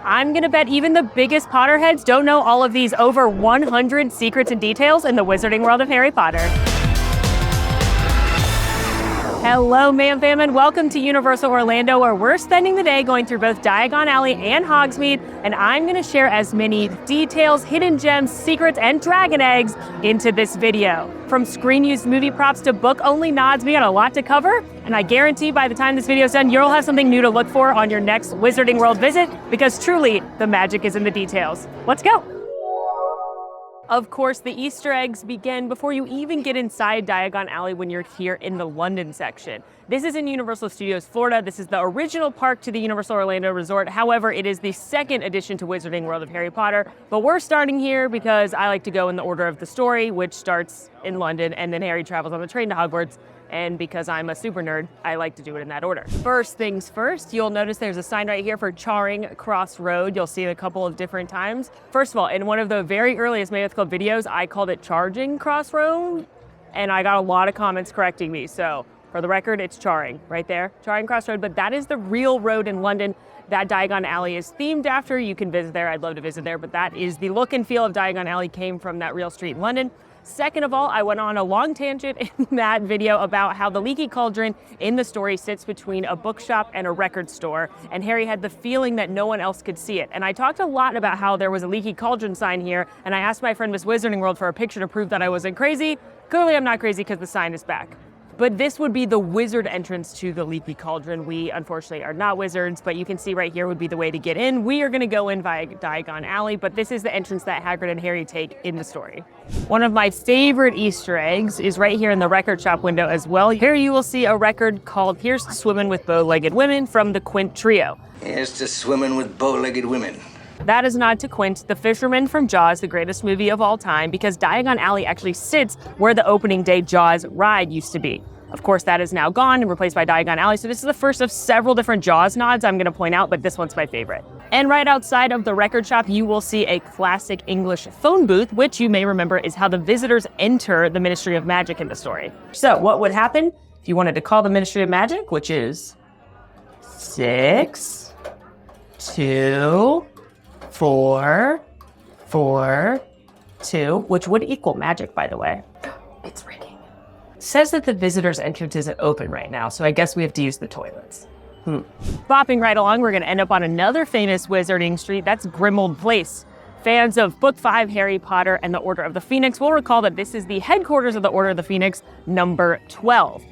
I'm gonna bet even the biggest Potterheads don't know all of these over 100 secrets and details in the wizarding world of Harry Potter. Hello, Mam Fam, and welcome to Universal Orlando, where we're spending the day going through both Diagon Alley and Hogsmeade, and I'm gonna share as many details, hidden gems, secrets, and dragon eggs into this video. From screen-used movie props to book-only nods, we got a lot to cover, and I guarantee by the time this video's done, you'll have something new to look for on your next Wizarding World visit, because truly, the magic is in the details. Let's go! Of course, the Easter eggs begin before you even get inside Diagon Alley when you're here in the London section. This is in Universal Studios Florida. This is the original park to the Universal Orlando Resort. However, it is the second addition to Wizarding World of Harry Potter. But we're starting here because I like to go in the order of the story, which starts in London, and then Harry travels on the train to Hogwarts. And because I'm a super nerd, I like to do it in that order. First things first, you'll notice there's a sign right here for Charing Cross Road. You'll see it a couple of different times. First of all, in one of the very earliest Mammoth Club videos, I called it Charging Cross Road, and I got a lot of comments correcting me. So for the record, it's Charing right there, Charing Cross Road, but that is the real road in London that Diagon Alley is themed after. You can visit there, I'd love to visit there, but that is the look and feel of Diagon Alley came from that real street in London. Second of all, I went on a long tangent in that video about how the leaky cauldron in the story sits between a bookshop and a record store, and Harry had the feeling that no one else could see it. And I talked a lot about how there was a leaky cauldron sign here, and I asked my friend Miss Wizarding World for a picture to prove that I wasn't crazy. Clearly I'm not crazy because the sign is back. But this would be the wizard entrance to the leaky cauldron. We unfortunately are not wizards, but you can see right here would be the way to get in. We are gonna go in via Diagon Alley, but this is the entrance that Hagrid and Harry take in the story. One of my favorite Easter eggs is right here in the record shop window as well. Here you will see a record called Here's to Swimming with Bow-Legged Women from the Quint Trio. Here's to swimming with bow-legged women. That is a nod to Quint, the fisherman from Jaws, the greatest movie of all time, because Diagon Alley actually sits where the opening day Jaws ride used to be. Of course, that is now gone and replaced by Diagon Alley, so this is the first of several different Jaws nods I'm going to point out, but this one's my favorite. And right outside of the record shop, you will see a classic English phone booth, which you may remember is how the visitors enter the Ministry of Magic in the story. So what would happen if you wanted to call the Ministry of Magic, which is 6, 2, 4, 4, 2, which would equal magic, by the way. It's ringing. Says that the visitor's entrance isn't open right now, so I guess we have to use the toilets. Bopping right along, we're gonna end up on another famous wizarding street. That's Grimmauld Place. Fans of Book 5, Harry Potter and the Order of the Phoenix will recall that this is the headquarters of the Order of the Phoenix, number 12.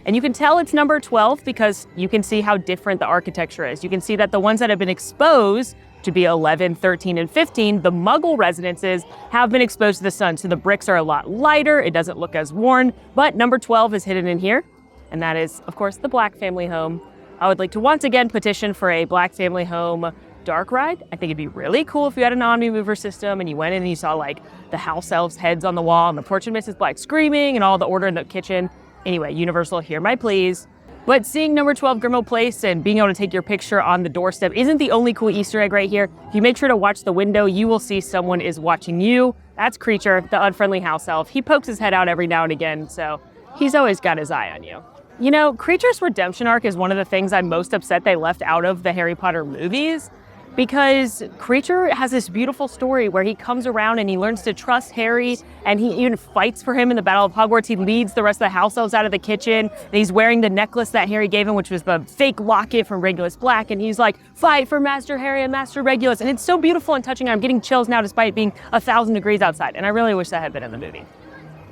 And you can tell it's number 12 because you can see how different the architecture is. You can see that the ones that have been exposed to be 11, 13, and 15, the Muggle residences, have been exposed to the sun. So the bricks are a lot lighter, it doesn't look as worn, but number 12 is hidden in here. And that is, of course, the Black family home. I would like to once again petition for a Black family home dark ride. I think it'd be really cool if you had an Omni Mover system and you went in and you saw like the house elves' heads on the wall and the porch and Mrs. Black screaming and all the order in the kitchen. Anyway, Universal, hear my pleas. But seeing number 12 Grimmauld Place and being able to take your picture on the doorstep isn't the only cool Easter egg right here. If you make sure to watch the window, you will see someone is watching you. That's Creature, the unfriendly house elf. He pokes his head out every now and again, so he's always got his eye on you. You know, Creature's redemption arc is one of the things I'm most upset they left out of the Harry Potter movies, because Creature has this beautiful story where he comes around and he learns to trust Harry, and he even fights for him in the Battle of Hogwarts. He leads the rest of the house elves out of the kitchen, and he's wearing the necklace that Harry gave him, which was the fake locket from Regulus Black, and he's like, fight for Master Harry and Master Regulus, and it's so beautiful and touching. I'm getting chills now despite it being 1,000 degrees outside, and I really wish that had been in the movie.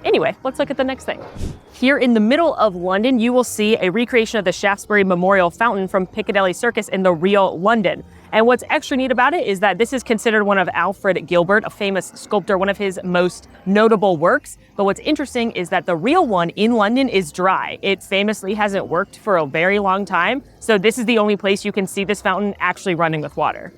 Anyway, let's look at the next thing. Here in the middle of London, you will see a recreation of the Shaftesbury Memorial Fountain from Piccadilly Circus in the real London. And what's extra neat about it is that this is considered one of Alfred Gilbert, a famous sculptor, one of his most notable works. But what's interesting is that the real one in London is dry. It famously hasn't worked for a very long time. So this is the only place you can see this fountain actually running with water.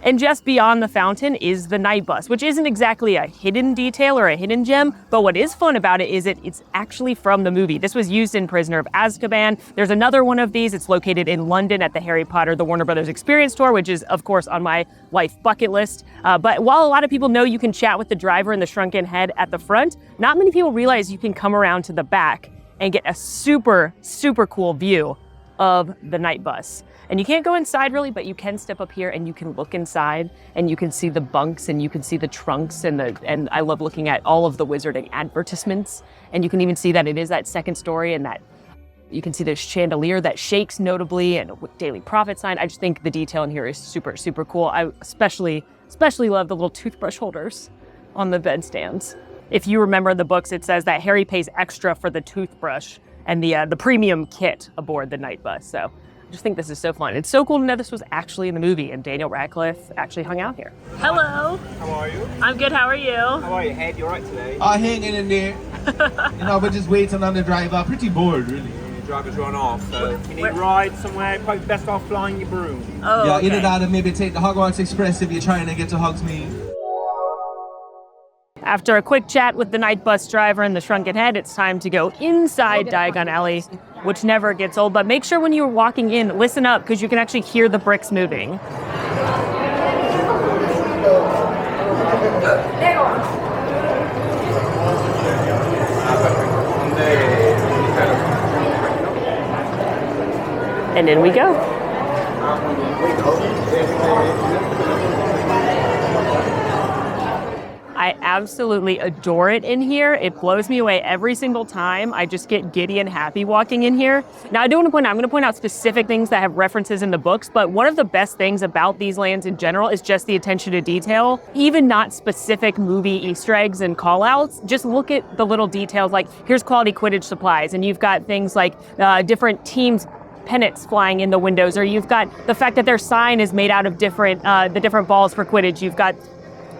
And just beyond the fountain is the night bus, which isn't exactly a hidden detail or a hidden gem, but what is fun about it is it's actually from the movie. This was used in Prisoner of Azkaban. There's another one of these. It's located in London at the Harry Potter, the Warner Brothers Experience Tour, which is, of course, on my life bucket list. But while a lot of people know you can chat with the driver in the shrunken head at the front, not many people realize you can come around to the back and get a super, super cool view of the night bus. And you can't go inside really, but you can step up here and you can look inside and you can see the bunks and you can see the trunks and I love looking at all of the wizarding advertisements. And you can even see that it is that second story and that you can see this chandelier that shakes notably and a daily profit sign. I just think the detail in here is super, super cool. I especially love the little toothbrush holders on the bed stands. If you remember in the books, it says that Harry pays extra for the toothbrush and the premium kit aboard the night bus. So I just think this is so fun. It's so cool to know this was actually in the movie and Daniel Radcliffe actually hung out here. Hello. How are you? I'm good. How are you? How are you, Head? You alright today? Hanging in there. We're just waiting on the driver. Pretty bored, really. Your driver's run off, so you need a ride somewhere, probably best off flying your broom. Oh, yeah, okay. either that or maybe take the Hogwarts Express if you're trying to get to Hogsmeade. After a quick chat with the night bus driver and the shrunken head, it's time to go inside Diagon Alley, which never gets old. But make sure when you're walking in, listen up, because you can actually hear the bricks moving. And in we go. I absolutely adore it in here. It blows me away every single time. I just get giddy and happy walking in here. Now, I'm going to point out specific things that have references in the books, but one of the best things about these lands in general is just the attention to detail, even not specific movie Easter eggs and call-outs. Just look at the little details, like here's quality Quidditch supplies, and you've got things like different teams' pennants flying in the windows, or you've got the fact that their sign is made out of the different balls for Quidditch. You've got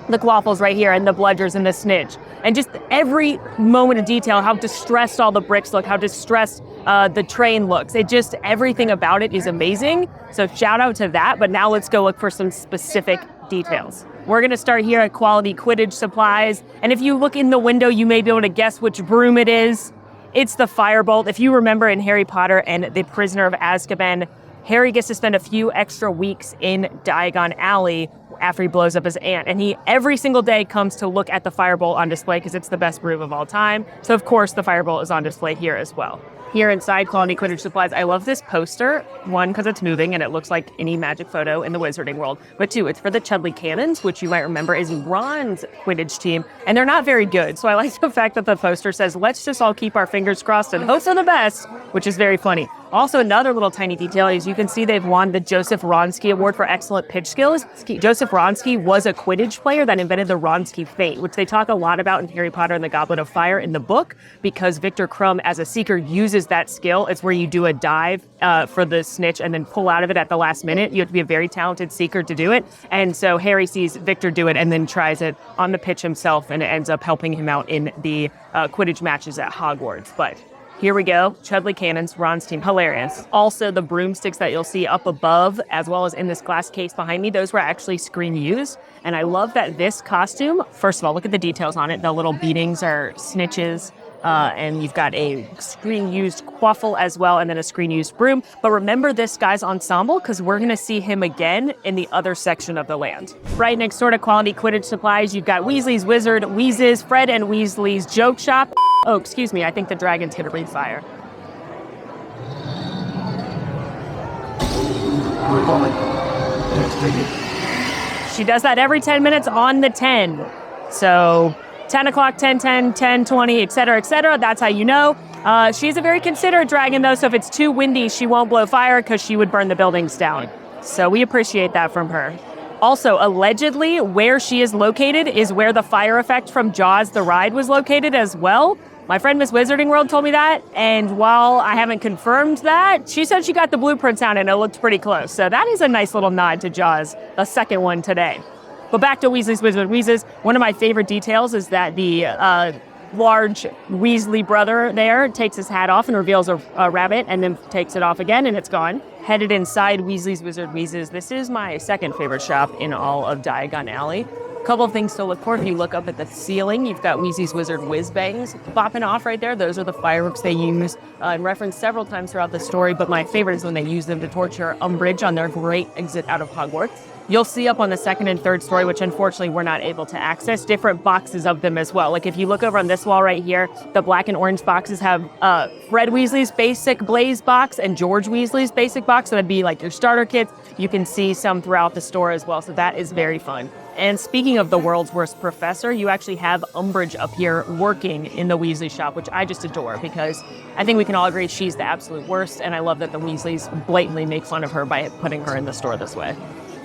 the Quaffles right here and the Bludgers and the Snitch. And just every moment of detail, how distressed all the bricks look, how distressed the train looks. Everything about it is amazing. So shout out to that. But now let's go look for some specific details. We're going to start here at Quality Quidditch Supplies. And if you look in the window, you may be able to guess which broom it is. It's the Firebolt. If you remember in Harry Potter and the Prisoner of Azkaban, Harry gets to spend a few extra weeks in Diagon Alley after he blows up his aunt. And he, every single day, comes to look at the Firebolt on display because it's the best broom of all time. So, of course, the Firebolt is on display here as well. Here inside Quality Quidditch Supplies, I love this poster. One, because it's moving and it looks like any magic photo in the wizarding world. But two, it's for the Chudley Cannons, which you might remember is Ron's Quidditch team. And they're not very good. So I like the fact that the poster says, let's just all keep our fingers crossed and hope for the best, which is very funny. Also, another little tiny detail is you can see they've won the Joseph Wronski Award for Excellent Pitch Skills. Joseph Wronski was a Quidditch player that invented the Wronski feint, which they talk a lot about in Harry Potter and the Goblet of Fire in the book, because Victor Crumb, as a seeker, uses that skill. It's where you do a dive for the snitch and then pull out of it at the last minute. You have to be a very talented seeker to do it. And so Harry sees Victor do it and then tries it on the pitch himself, and it ends up helping him out in the Quidditch matches at Hogwarts. But here we go. Chudley Cannons, Ron's team. Hilarious. Also, the broomsticks that you'll see up above, as well as in this glass case behind me, those were actually screen used. And I love that this costume, first of all, look at the details on it. The little beatings are snitches. And you've got a screen-used quaffle as well, and then a screen-used broom. But remember this guy's ensemble, because we're going to see him again in the other section of the land. Right next door to Quality Quidditch Supplies, you've got Weasley's Wizard, Wheezes, Fred and Weasley's Joke Shop. Oh, excuse me, I think the dragon's going to breathe fire. She does that every 10 minutes on the 10. So 10 o'clock, 10:10, 10:20, etc. That's how you know. She's a very considerate dragon, though, so if it's too windy, she won't blow fire because she would burn the buildings down. So we appreciate that from her. Also, allegedly, where she is located is where the fire effect from Jaws the ride was located as well. My friend Miss Wizarding World told me that, and while I haven't confirmed that, she said she got the blueprints out and it looked pretty close. So that is a nice little nod to Jaws, the second one today. But back to Weasley's Wizard Wheezes. One of my favorite details is that the large Weasley brother there takes his hat off and reveals a rabbit and then takes it off again and it's gone. Headed inside Weasley's Wizard Wheezes. This is my second favorite shop in all of Diagon Alley. Couple of things to look for. If you look up at the ceiling, you've got Weasley's Wizard Whiz Bangs popping off right there. Those are the fireworks they use and referenced several times throughout the story, but my favorite is when they use them to torture Umbridge on their great exit out of Hogwarts. You'll see up on the second and third story, which unfortunately we're not able to access, different boxes of them as well. Like if you look over on this wall right here, the black and orange boxes have Fred Weasley's basic Blaze box and George Weasley's basic box. So that'd be like your starter kits. You can see some throughout the store as well. So that is very fun. And speaking of the world's worst professor, you actually have Umbridge up here working in the Weasley shop, which I just adore because I think we can all agree she's the absolute worst. And I love that the Weasleys blatantly make fun of her by putting her in the store this way.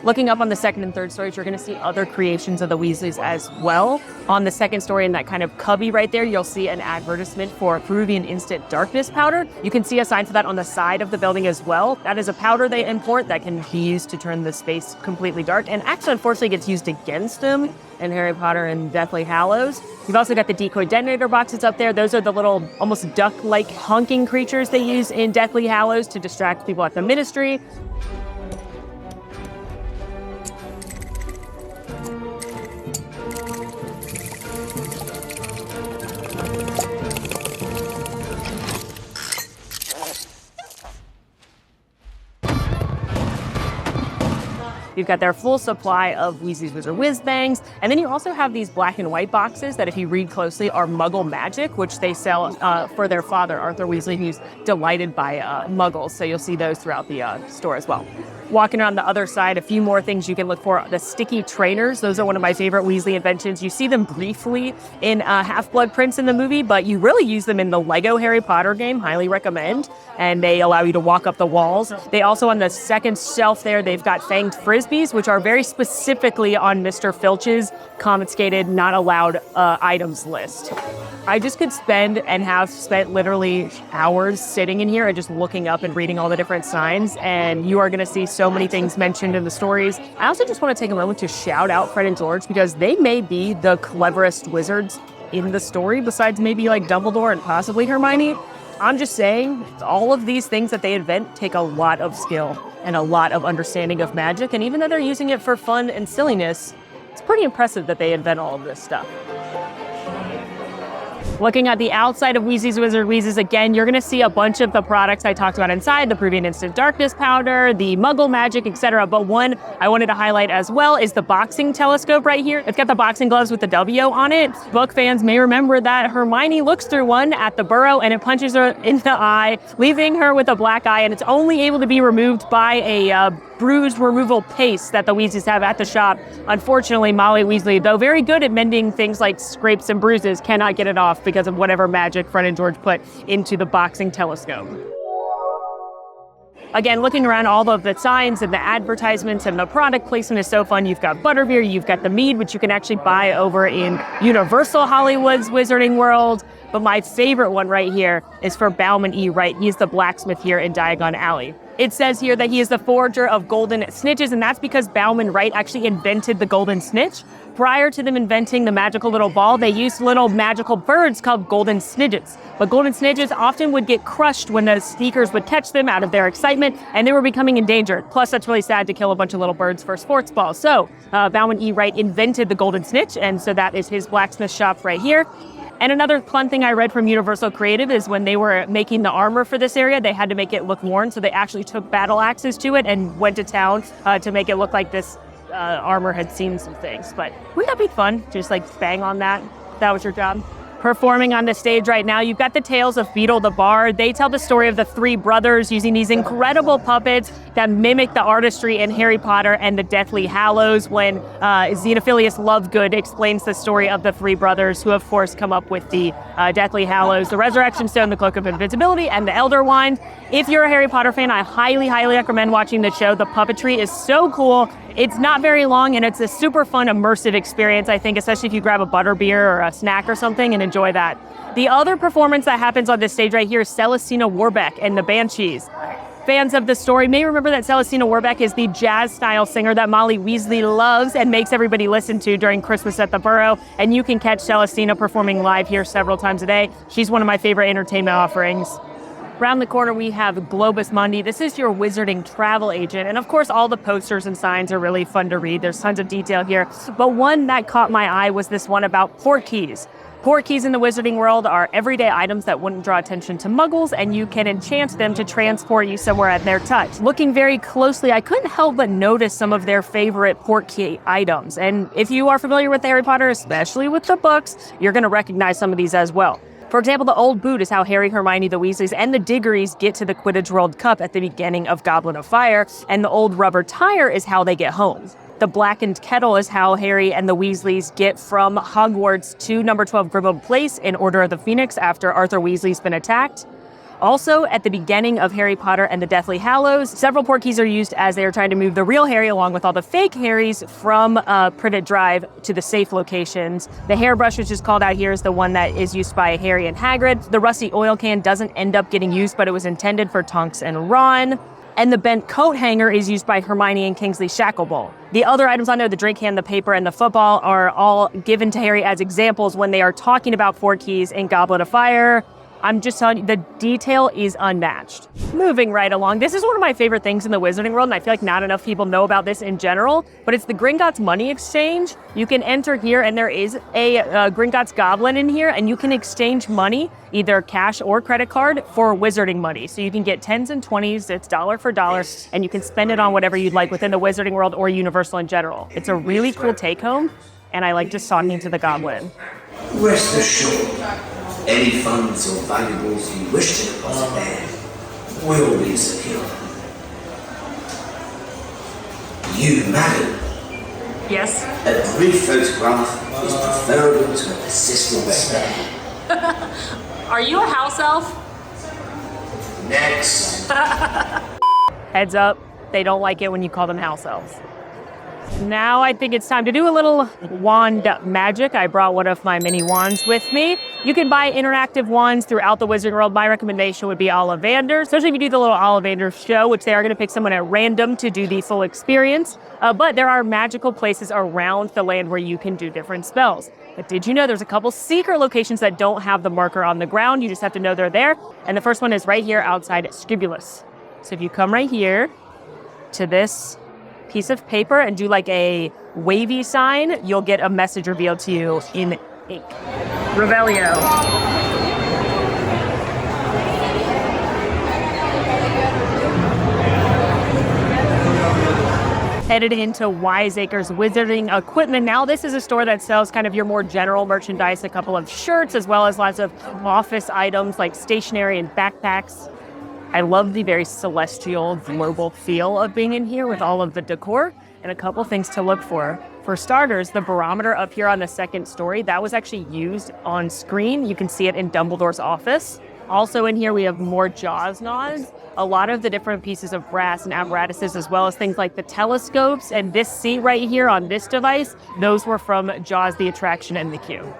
Looking up on the second and third stories, you're going to see other creations of the Weasleys as well. On the second story, in that kind of cubby right there, you'll see an advertisement for Peruvian Instant Darkness Powder. You can see a sign for that on the side of the building as well. That is a powder they import that can be used to turn the space completely dark, and actually, unfortunately, gets used against them in Harry Potter and Deathly Hallows. You've also got the decoy detonator boxes up there. Those are the little, almost duck-like honking creatures they use in Deathly Hallows to distract people at the Ministry. You've got their full supply of Weasley's Wizard Whiz Bangs. And then you also have these black and white boxes that, if you read closely, are Muggle magic, which they sell for their father, Arthur Weasley, who's delighted by Muggles. So you'll see those throughout the store as well. Walking around the other side, a few more things you can look for. The sticky trainers. Those are one of my favorite Weasley inventions. You see them briefly in Half-Blood Prince in the movie, but you really use them in the Lego Harry Potter game. Highly recommend. And they allow you to walk up the walls. They also, on the second shelf there, they've got fanged frisbees, which are very specifically on Mr. Filch's confiscated, not allowed items list. I just could spend and have spent literally hours sitting in here and just looking up and reading all the different signs, and you are going to see so many things mentioned in the stories. I also just want to take a moment to shout out Fred and George because they may be the cleverest wizards in the story, besides maybe like Dumbledore and possibly Hermione. I'm just saying, all of these things that they invent take a lot of skill and a lot of understanding of magic, and even though they're using it for fun and silliness, it's pretty impressive that they invent all of this stuff. Looking at the outside of Weasley's Wizard Wheezes, again, you're going to see a bunch of the products I talked about inside, the Peruvian Instant Darkness Powder, the Muggle Magic, etc. But one I wanted to highlight as well is the boxing telescope right here. It's got the boxing gloves with the W on it. Book fans may remember that Hermione looks through one at the Burrow and it punches her in the eye, leaving her with a black eye, and it's only able to be removed by a bruise removal paste that the Weasleys have at the shop. Unfortunately, Molly Weasley, though very good at mending things like scrapes and bruises, cannot get it off because of whatever magic Fred and George put into the boxing telescope. Again, looking around all of the signs and the advertisements and the product placement is so fun. You've got butterbeer, you've got the mead, which you can actually buy over in Universal Hollywood's Wizarding World. But my favorite one right here is for Bauman E. Wright. He's the blacksmith here in Diagon Alley. It says here that he is the forger of golden snitches, and that's because Bauman Wright actually invented the golden snitch. Prior to them inventing the magical little ball, they used little magical birds called golden snidgets. But golden snidgets often would get crushed when the sneakers would catch them out of their excitement, and they were becoming endangered. Plus, that's really sad to kill a bunch of little birds for a sports ball. So, Bauman E. Wright invented the golden snitch, and so that is his blacksmith shop right here. And another fun thing I read from Universal Creative is when they were making the armor for this area, they had to make it look worn, so they actually took battle axes to it and went to town to make it look like this armor had seen some things. But wouldn't that be fun? Just like bang on that? That was your job? Performing on the stage right now, you've got the Tales of Beedle the Bard. They tell the story of the three brothers using these incredible puppets that mimic the artistry in Harry Potter and the Deathly Hallows when Xenophilius Lovegood explains the story of the three brothers who, of course, come up with the Deathly Hallows, the Resurrection Stone, the Cloak of Invisibility, and the Elder Wand. If you're a Harry Potter fan, I highly, highly recommend watching the show. The puppetry is so cool. It's not very long, and it's a super fun, immersive experience, I think, especially if you grab a butterbeer or a snack or something and enjoy that. The other performance that happens on this stage right here is Celestina Warbeck and the Banshees. Fans of the story may remember that Celestina Warbeck is the jazz-style singer that Molly Weasley loves and makes everybody listen to during Christmas at the Burrow, and you can catch Celestina performing live here several times a day. She's one of my favorite entertainment offerings. Around the corner, we have Globus Mundi. This is your wizarding travel agent. And of course, all the posters and signs are really fun to read. There's tons of detail here. But one that caught my eye was this one about port keys. Port keys in the wizarding world are everyday items that wouldn't draw attention to muggles, and you can enchant them to transport you somewhere at their touch. Looking very closely, I couldn't help but notice some of their favorite port key items. And if you are familiar with Harry Potter, especially with the books, you're going to recognize some of these as well. For example, the old boot is how Harry, Hermione, the Weasleys, and the Diggories get to the Quidditch World Cup at the beginning of Goblet of Fire, and the old rubber tire is how they get home. The blackened kettle is how Harry and the Weasleys get from Hogwarts to number 12 Grimmauld Place in Order of the Phoenix after Arthur Weasley's been attacked. Also, at the beginning of Harry Potter and the Deathly Hallows, several port keys are used as they are trying to move the real Harry along with all the fake Harrys from Privet Drive to the safe locations. The hairbrush, which is called out here, is the one that is used by Harry and Hagrid. The rusty oil can doesn't end up getting used, but it was intended for Tonks and Ron. And the bent coat hanger is used by Hermione and Kingsley Shacklebolt. The other items on there, the drink can, the paper, and the football, are all given to Harry as examples when they are talking about port keys in Goblet of Fire. I'm just telling you, the detail is unmatched. Moving right along, this is one of my favorite things in the wizarding world, and I feel like not enough people know about this in general, but it's the Gringotts Money Exchange. You can enter here, and there is a Gringotts Goblin in here, and you can exchange money, either cash or credit card, for wizarding money. So you can get 10s and 20s, it's dollar for dollar, and you can spend it on whatever you'd like within the wizarding world or Universal in general. It's a really cool take-home, and I like just talking to the Goblin. Rest assured, any funds or valuables you wish to deposit there will be secure. You, madam, Yes? a brief photograph is preferable to a persistent stare. Are you a house elf? Next. Heads up, they don't like it when you call them house elves. Now I think it's time to do a little wand magic. I brought one of my mini wands with me. You can buy interactive wands throughout the Wizarding World. My recommendation would be Ollivander, especially if you do the little Ollivander show, which they are going to pick someone at random to do the full experience. But there are magical places around the land where you can do different spells. But did you know there's a couple secret locations that don't have the marker on the ground? You just have to know they're there. And the first one is right here outside Scribulus. So if you come right here to this piece of paper and do like a wavy sign, you'll get a message revealed to you in ink. Revelio. Headed into Wiseacre's Wizarding Equipment. Now, this is a store that sells kind of your more general merchandise, a couple of shirts, as well as lots of office items like stationery and backpacks. I love the very celestial, global feel of being in here with all of the decor, and a couple things to look for. For starters, the barometer up here on the second story, that was actually used on screen. You can see it in Dumbledore's office. Also in here, we have more Jaws nods. A lot of the different pieces of brass and apparatuses, as well as things like the telescopes and this seat right here on this device, those were from Jaws, the Attraction, and the Queue.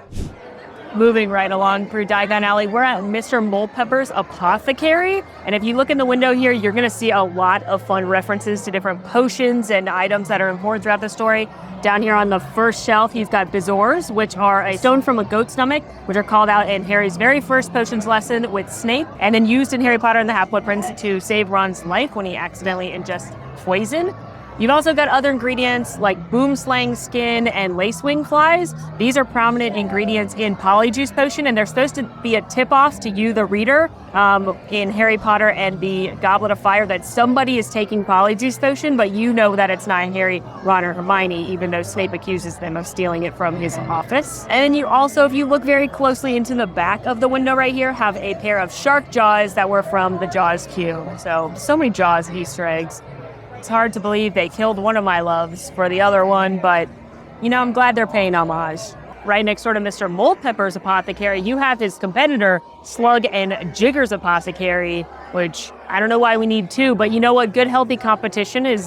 Moving right along through Diagon Alley, we're at Mr. Mulpepper's Apothecary. And if you look in the window here, you're going to see a lot of fun references to different potions and items that are important throughout the story. Down here on the first shelf, he's got Bezoars, which are a stone from a goat's stomach, which are called out in Harry's very first potions lesson with Snape, and then used in Harry Potter and the Half-Blood Prince to save Ron's life when he accidentally ingests poison. You've also got other ingredients like boomslang skin and lacewing flies. These are prominent ingredients in Polyjuice Potion, and they're supposed to be a tip-off to you, the reader, in Harry Potter and the Goblet of Fire, that somebody is taking Polyjuice Potion, but you know that it's not Harry, Ron, or Hermione, even though Snape accuses them of stealing it from his office. And then you also, if you look very closely into the back of the window right here, have a pair of shark jaws that were from the Jaws queue. So many Jaws Easter eggs. It's hard to believe they killed one of my loves for the other one, but, you know, I'm glad they're paying homage. Right next door to Mr. Mulpepper's Apothecary, you have his competitor, Slug and Jigger's Apothecary, which I don't know why we need two, but you know what? Good, healthy competition is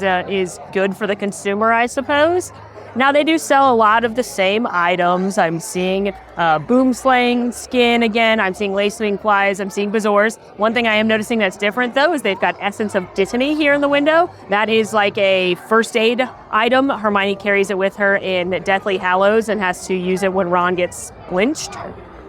good for the consumer, I suppose. Now, they do sell a lot of the same items. I'm seeing boomslang skin again. I'm seeing lacewing flies. I'm seeing bezoars. One thing I am noticing that's different, though, is they've got Essence of Dittany here in the window. That is like a first aid item. Hermione carries it with her in Deathly Hallows and has to use it when Ron gets lynched.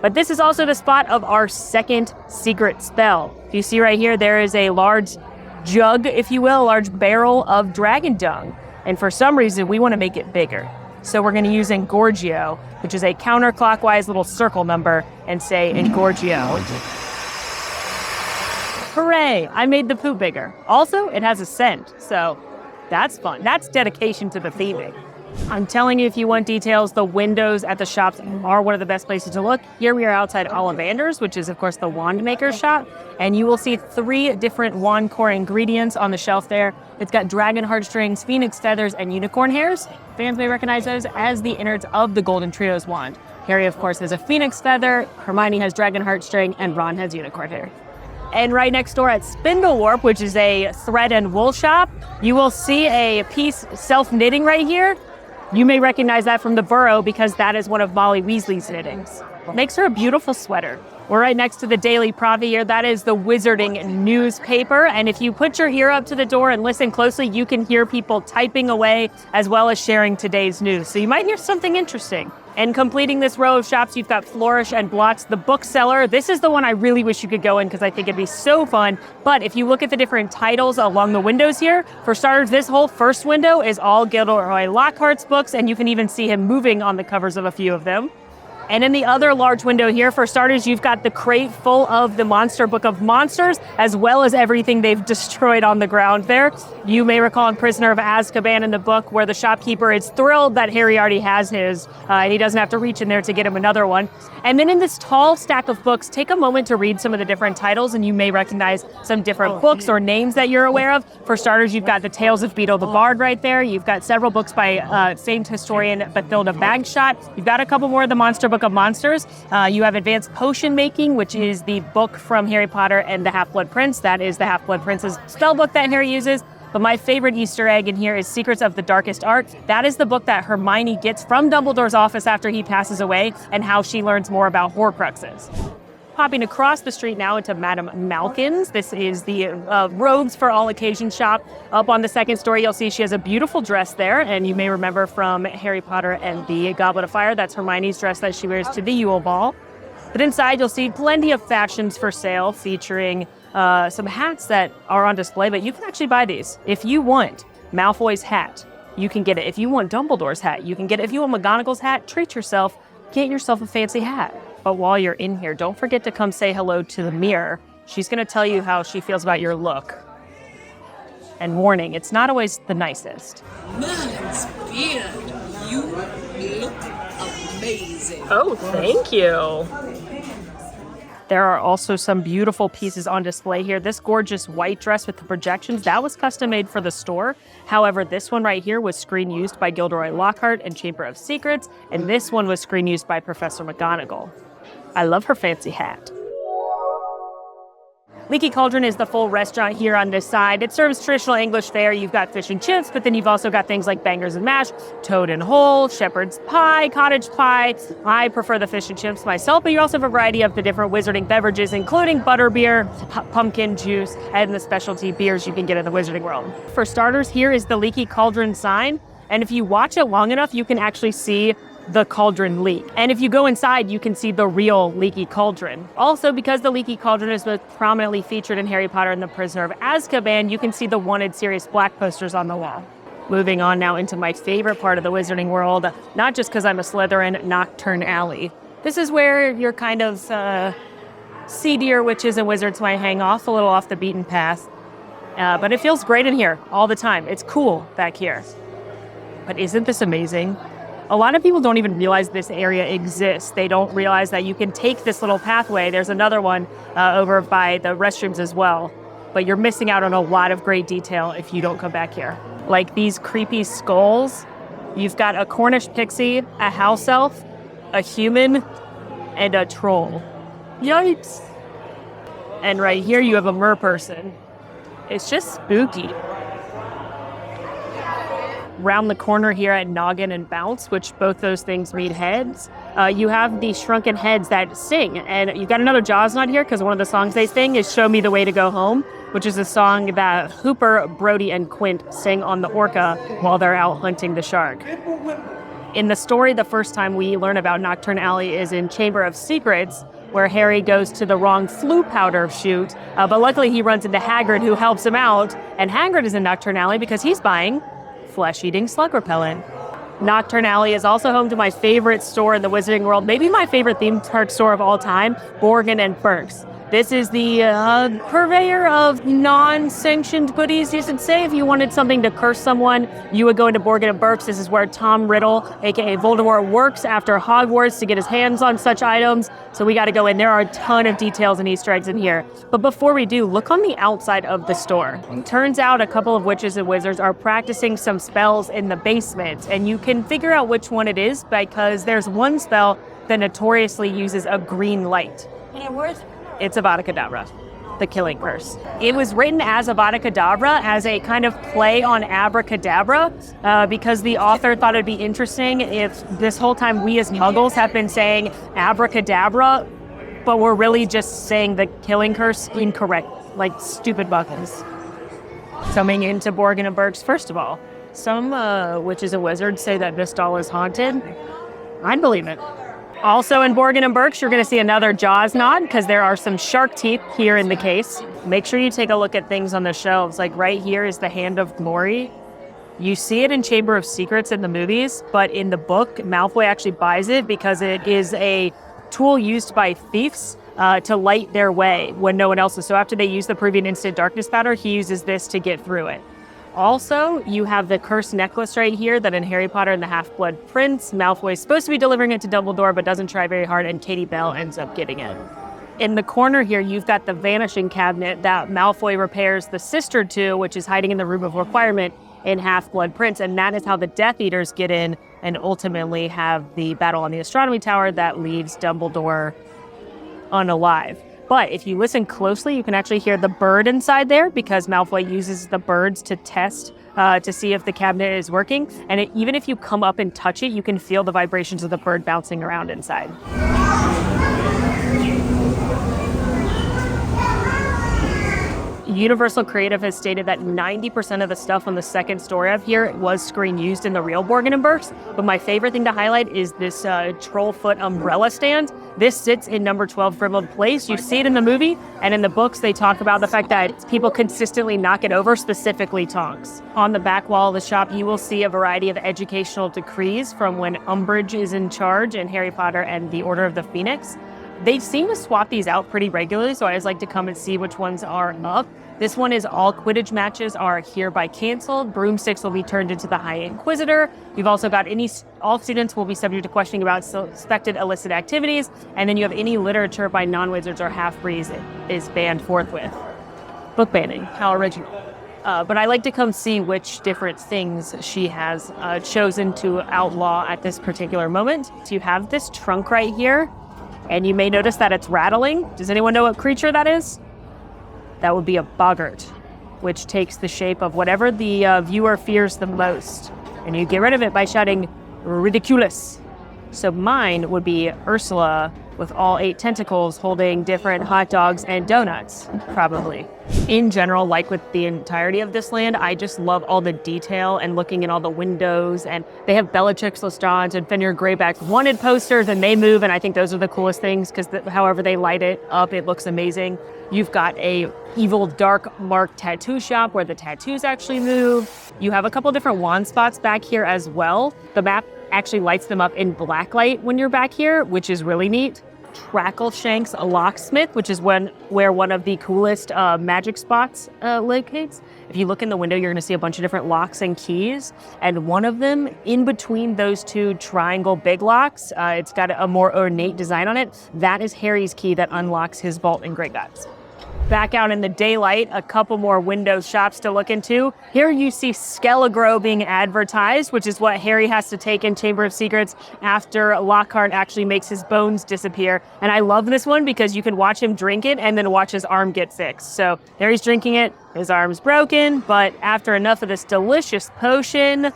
But this is also the spot of our second secret spell. If you see right here, there is a large jug, if you will, a large barrel of dragon dung. And for some reason, we want to make it bigger. So we're going to use Engorgio, which is a counterclockwise little circle number, and say Engorgio. Hooray! I made the poop bigger. Also, it has a scent, so that's fun. That's dedication to the theming. I'm telling you, if you want details, the windows at the shops are one of the best places to look. Here we are outside Ollivander's, which is, of course, the wand maker's shop. And you will see 3 different wand core ingredients on the shelf there. It's got dragon heartstrings, phoenix feathers, and unicorn hairs. Fans may recognize those as the innards of the Golden Trio's wand. Harry, of course, has a phoenix feather, Hermione has dragon heartstring, and Ron has unicorn hair. And right next door at Spindle Warp, which is a thread and wool shop, you will see a piece self-knitting right here. You may recognize that from the Burrow because that is one of Molly Weasley's knittings. Makes her a beautiful sweater. We're right next to the Daily Provier. That is the Wizarding newspaper. And if you put your ear up to the door and listen closely, you can hear people typing away as well as sharing today's news. So you might hear something interesting. And completing this row of shops, you've got Flourish and Blotts, the bookseller. This is the one I really wish you could go in because I think it'd be so fun. But if you look at the different titles along the windows here, for starters, this whole first window is all Gilderoy Lockhart's books, and you can even see him moving on the covers of a few of them. And in the other large window here, for starters, you've got the crate full of the Monster Book of Monsters, as well as everything they've destroyed on the ground there. You may recall in Prisoner of Azkaban in the book where the shopkeeper is thrilled that Harry already has his, and he doesn't have to reach in there to get him another one. And then in this tall stack of books, take a moment to read some of the different titles, and you may recognize some different books or names that you're aware of. For starters, you've got the Tales of Beetle the Bard right there. You've got several books by famed historian Bathilda Bagshot. You've got a couple more of the Monster Book of Monsters. You have Advanced Potion Making, which is the book from Harry Potter and the Half-Blood Prince. That is the Half-Blood Prince's spell book that Harry uses. But my favorite Easter egg in here is Secrets of the Darkest Art. That is the book that Hermione gets from Dumbledore's office after he passes away and how she learns more about Horcruxes. Popping across the street now into Madame Malkin's. This is the Robes for All Occasions shop. Up on the second story, you'll see she has a beautiful dress there, and you may remember from Harry Potter and the Goblet of Fire, that's Hermione's dress that she wears to the Yule Ball. But inside, you'll see plenty of fashions for sale featuring some hats that are on display, but you can actually buy these. If you want Malfoy's hat, you can get it. If you want Dumbledore's hat, you can get it. If you want McGonagall's hat, treat yourself. Get yourself a fancy hat. But while you're in here, don't forget to come say hello to the mirror. She's going to tell you how she feels about your look. And warning, it's not always the nicest. Merlin's beard, you look amazing. Oh, thank you. There are also some beautiful pieces on display here. This gorgeous white dress with the projections, that was custom made for the store. However, this one right here was screen used by Gilderoy Lockhart and Chamber of Secrets, and this one was screen used by Professor McGonagall. I love her fancy hat. Leaky Cauldron is the full restaurant here on this side. It serves traditional English fare. You've got fish and chips, but then you've also got things like bangers and mash, toad and whole, shepherd's pie, cottage pie. I prefer the fish and chips myself, but you also have a variety of the different wizarding beverages, including butterbeer, pumpkin juice, and the specialty beers you can get in the Wizarding World. For starters, here is the Leaky Cauldron sign, and if you watch it long enough, you can actually see the cauldron leak. And if you go inside, you can see the real Leaky Cauldron. Also, because the Leaky Cauldron is most prominently featured in Harry Potter and the Prisoner of Azkaban, you can see the wanted Sirius Black posters on the wall. Moving on now into my favorite part of the Wizarding World, not just because I'm a Slytherin, Nocturne Alley. This is where your kind of seedier witches and wizards might hang off, a little off the beaten path. But it feels great in here all the time. It's cool back here. But isn't this amazing? A lot of people don't even realize this area exists. They don't realize that you can take this little pathway. There's another one over by the restrooms as well. But you're missing out on a lot of great detail if you don't come back here. Like these creepy skulls. You've got a Cornish pixie, a house elf, a human, and a troll. Yikes! And right here you have a merperson. It's just spooky. round the corner here at Noggin and Bounce, which both those things mean heads, you have these shrunken heads that sing. And you've got another Jaws nod here because one of the songs they sing is Show Me the Way to Go Home, which is a song that Hooper, Brody, and Quint sing on the Orca while they're out hunting the shark. In the story, the first time we learn about Nocturne Alley is in Chamber of Secrets, where Harry goes to the wrong flu powder shoot, but luckily he runs into Hagrid, who helps him out, and Hagrid is in Nocturne Alley because he's buying flesh-eating slug repellent. Nocturne Alley is also home to my favorite store in the Wizarding World, maybe my favorite theme park store of all time, Borgin and Burke's. This is the purveyor of non-sanctioned goodies, you should say. If you wanted something to curse someone, you would go into Borgin and Burke's. This is where Tom Riddle, a.k.a. Voldemort, works after Hogwarts to get his hands on such items. So we got to go in. There are a ton of details and Easter eggs in here. But before we do, look on the outside of the store. Turns out a couple of witches and wizards are practicing some spells in the basement. And you can figure out which one it is because there's one spell that notoriously uses a green light. It's Avada Kedavra, the killing curse. It was written as Avada Kedavra as a kind of play on abracadabra because the author thought it'd be interesting if this whole time we as muggles have been saying abracadabra, but we're really just saying the killing curse incorrect, like stupid muggles. Coming into Borgin and Burke's, first of all, some witches and wizards say that this doll is haunted. I'd believe it. Also in Borgin and Burke's, you're going to see another Jaws nod because there are some shark teeth here in the case. Make sure you take a look at things on the shelves. Like right here is the Hand of Glory. You see it in Chamber of Secrets in the movies, but in the book, Malfoy actually buys it because it is a tool used by thieves to light their way when no one else is. So after they use the Peruvian Instant Darkness powder, he uses this to get through it. Also, you have the cursed necklace right here that in Harry Potter and the Half-Blood Prince, Malfoy is supposed to be delivering it to Dumbledore, but doesn't try very hard, and Katie Bell ends up getting it. In the corner here, you've got the vanishing cabinet that Malfoy repairs the sister to, which is hiding in the Room of Requirement in Half-Blood Prince, and that is how the Death Eaters get in and ultimately have the battle on the Astronomy Tower that leaves Dumbledore unalive. But if you listen closely, you can actually hear the bird inside there because Malfoy uses the birds to test to see if the cabinet is working. And even if you come up and touch it, you can feel the vibrations of the bird bouncing around inside. Universal Creative has stated that 90% of the stuff on the second story of here was screen used in the real Borgin and Burke's. But my favorite thing to highlight is this troll foot umbrella stand. This sits in number 12 Grimmauld Place. You see it in the movie, and in the books they talk about the fact that people consistently knock it over, specifically Tonks. On the back wall of the shop, you will see a variety of educational decrees from when Umbridge is in charge in Harry Potter and the Order of the Phoenix. They seem to swap these out pretty regularly, so I always like to come and see which ones are up. This one is all Quidditch matches are hereby canceled. Broomsticks will be turned into the High Inquisitor. You've also got all students will be subject to questioning about suspected illicit activities. And then you have any literature by non-wizards or half-breeds is banned forthwith. Book banning, how original. But I like to come see which different things she has chosen to outlaw at this particular moment. So you have this trunk right here, and you may notice that it's rattling. Does anyone know what creature that is? That would be a boggart, which takes the shape of whatever the viewer fears the most. And you get rid of it by shouting, ridiculous. So mine would be Ursula with all 8 tentacles holding different hot dogs and donuts, probably. In general, like with the entirety of this land, I just love all the detail and looking in all the windows. And they have Bellatrix Lestrange and Fenrir Greyback's wanted posters, and they move, and I think those are the coolest things because however they light it up, it looks amazing. You've got a evil dark mark tattoo shop where the tattoos actually move. You have a couple different wand spots back here as well. The map actually lights them up in black light when you're back here, which is really neat. Trackleshank's Locksmith, which is where one of the coolest magic spots locates. If you look in the window, you're going to see a bunch of different locks and keys, and one of them in between those 2 triangle big locks, it's got a more ornate design on it. That is Harry's key that unlocks his vault in Gringotts. Back out in the daylight, a couple more window shops to look into. Here you see Skelligro being advertised, which is what Harry has to take in Chamber of Secrets after Lockhart actually makes his bones disappear. And I love this one because you can watch him drink it and then watch his arm get fixed. So there he's drinking it, his arm's broken, but after enough of this delicious potion,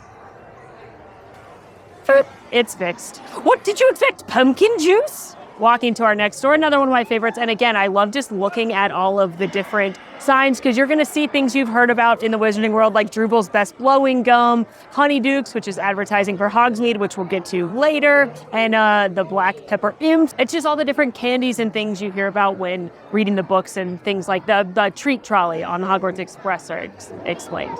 It's fixed. What did you expect? Pumpkin juice? Walking to our next door, another one of my favorites. And again, I love just looking at all of the different signs because you're going to see things you've heard about in the wizarding world, like Drupal's Best Blowing Gum, Honeydukes, which is advertising for Hogsmeade, which we'll get to later, and the Black Pepper Imps. It's just all the different candies and things you hear about when reading the books, and things like the treat trolley on Hogwarts Express are explained.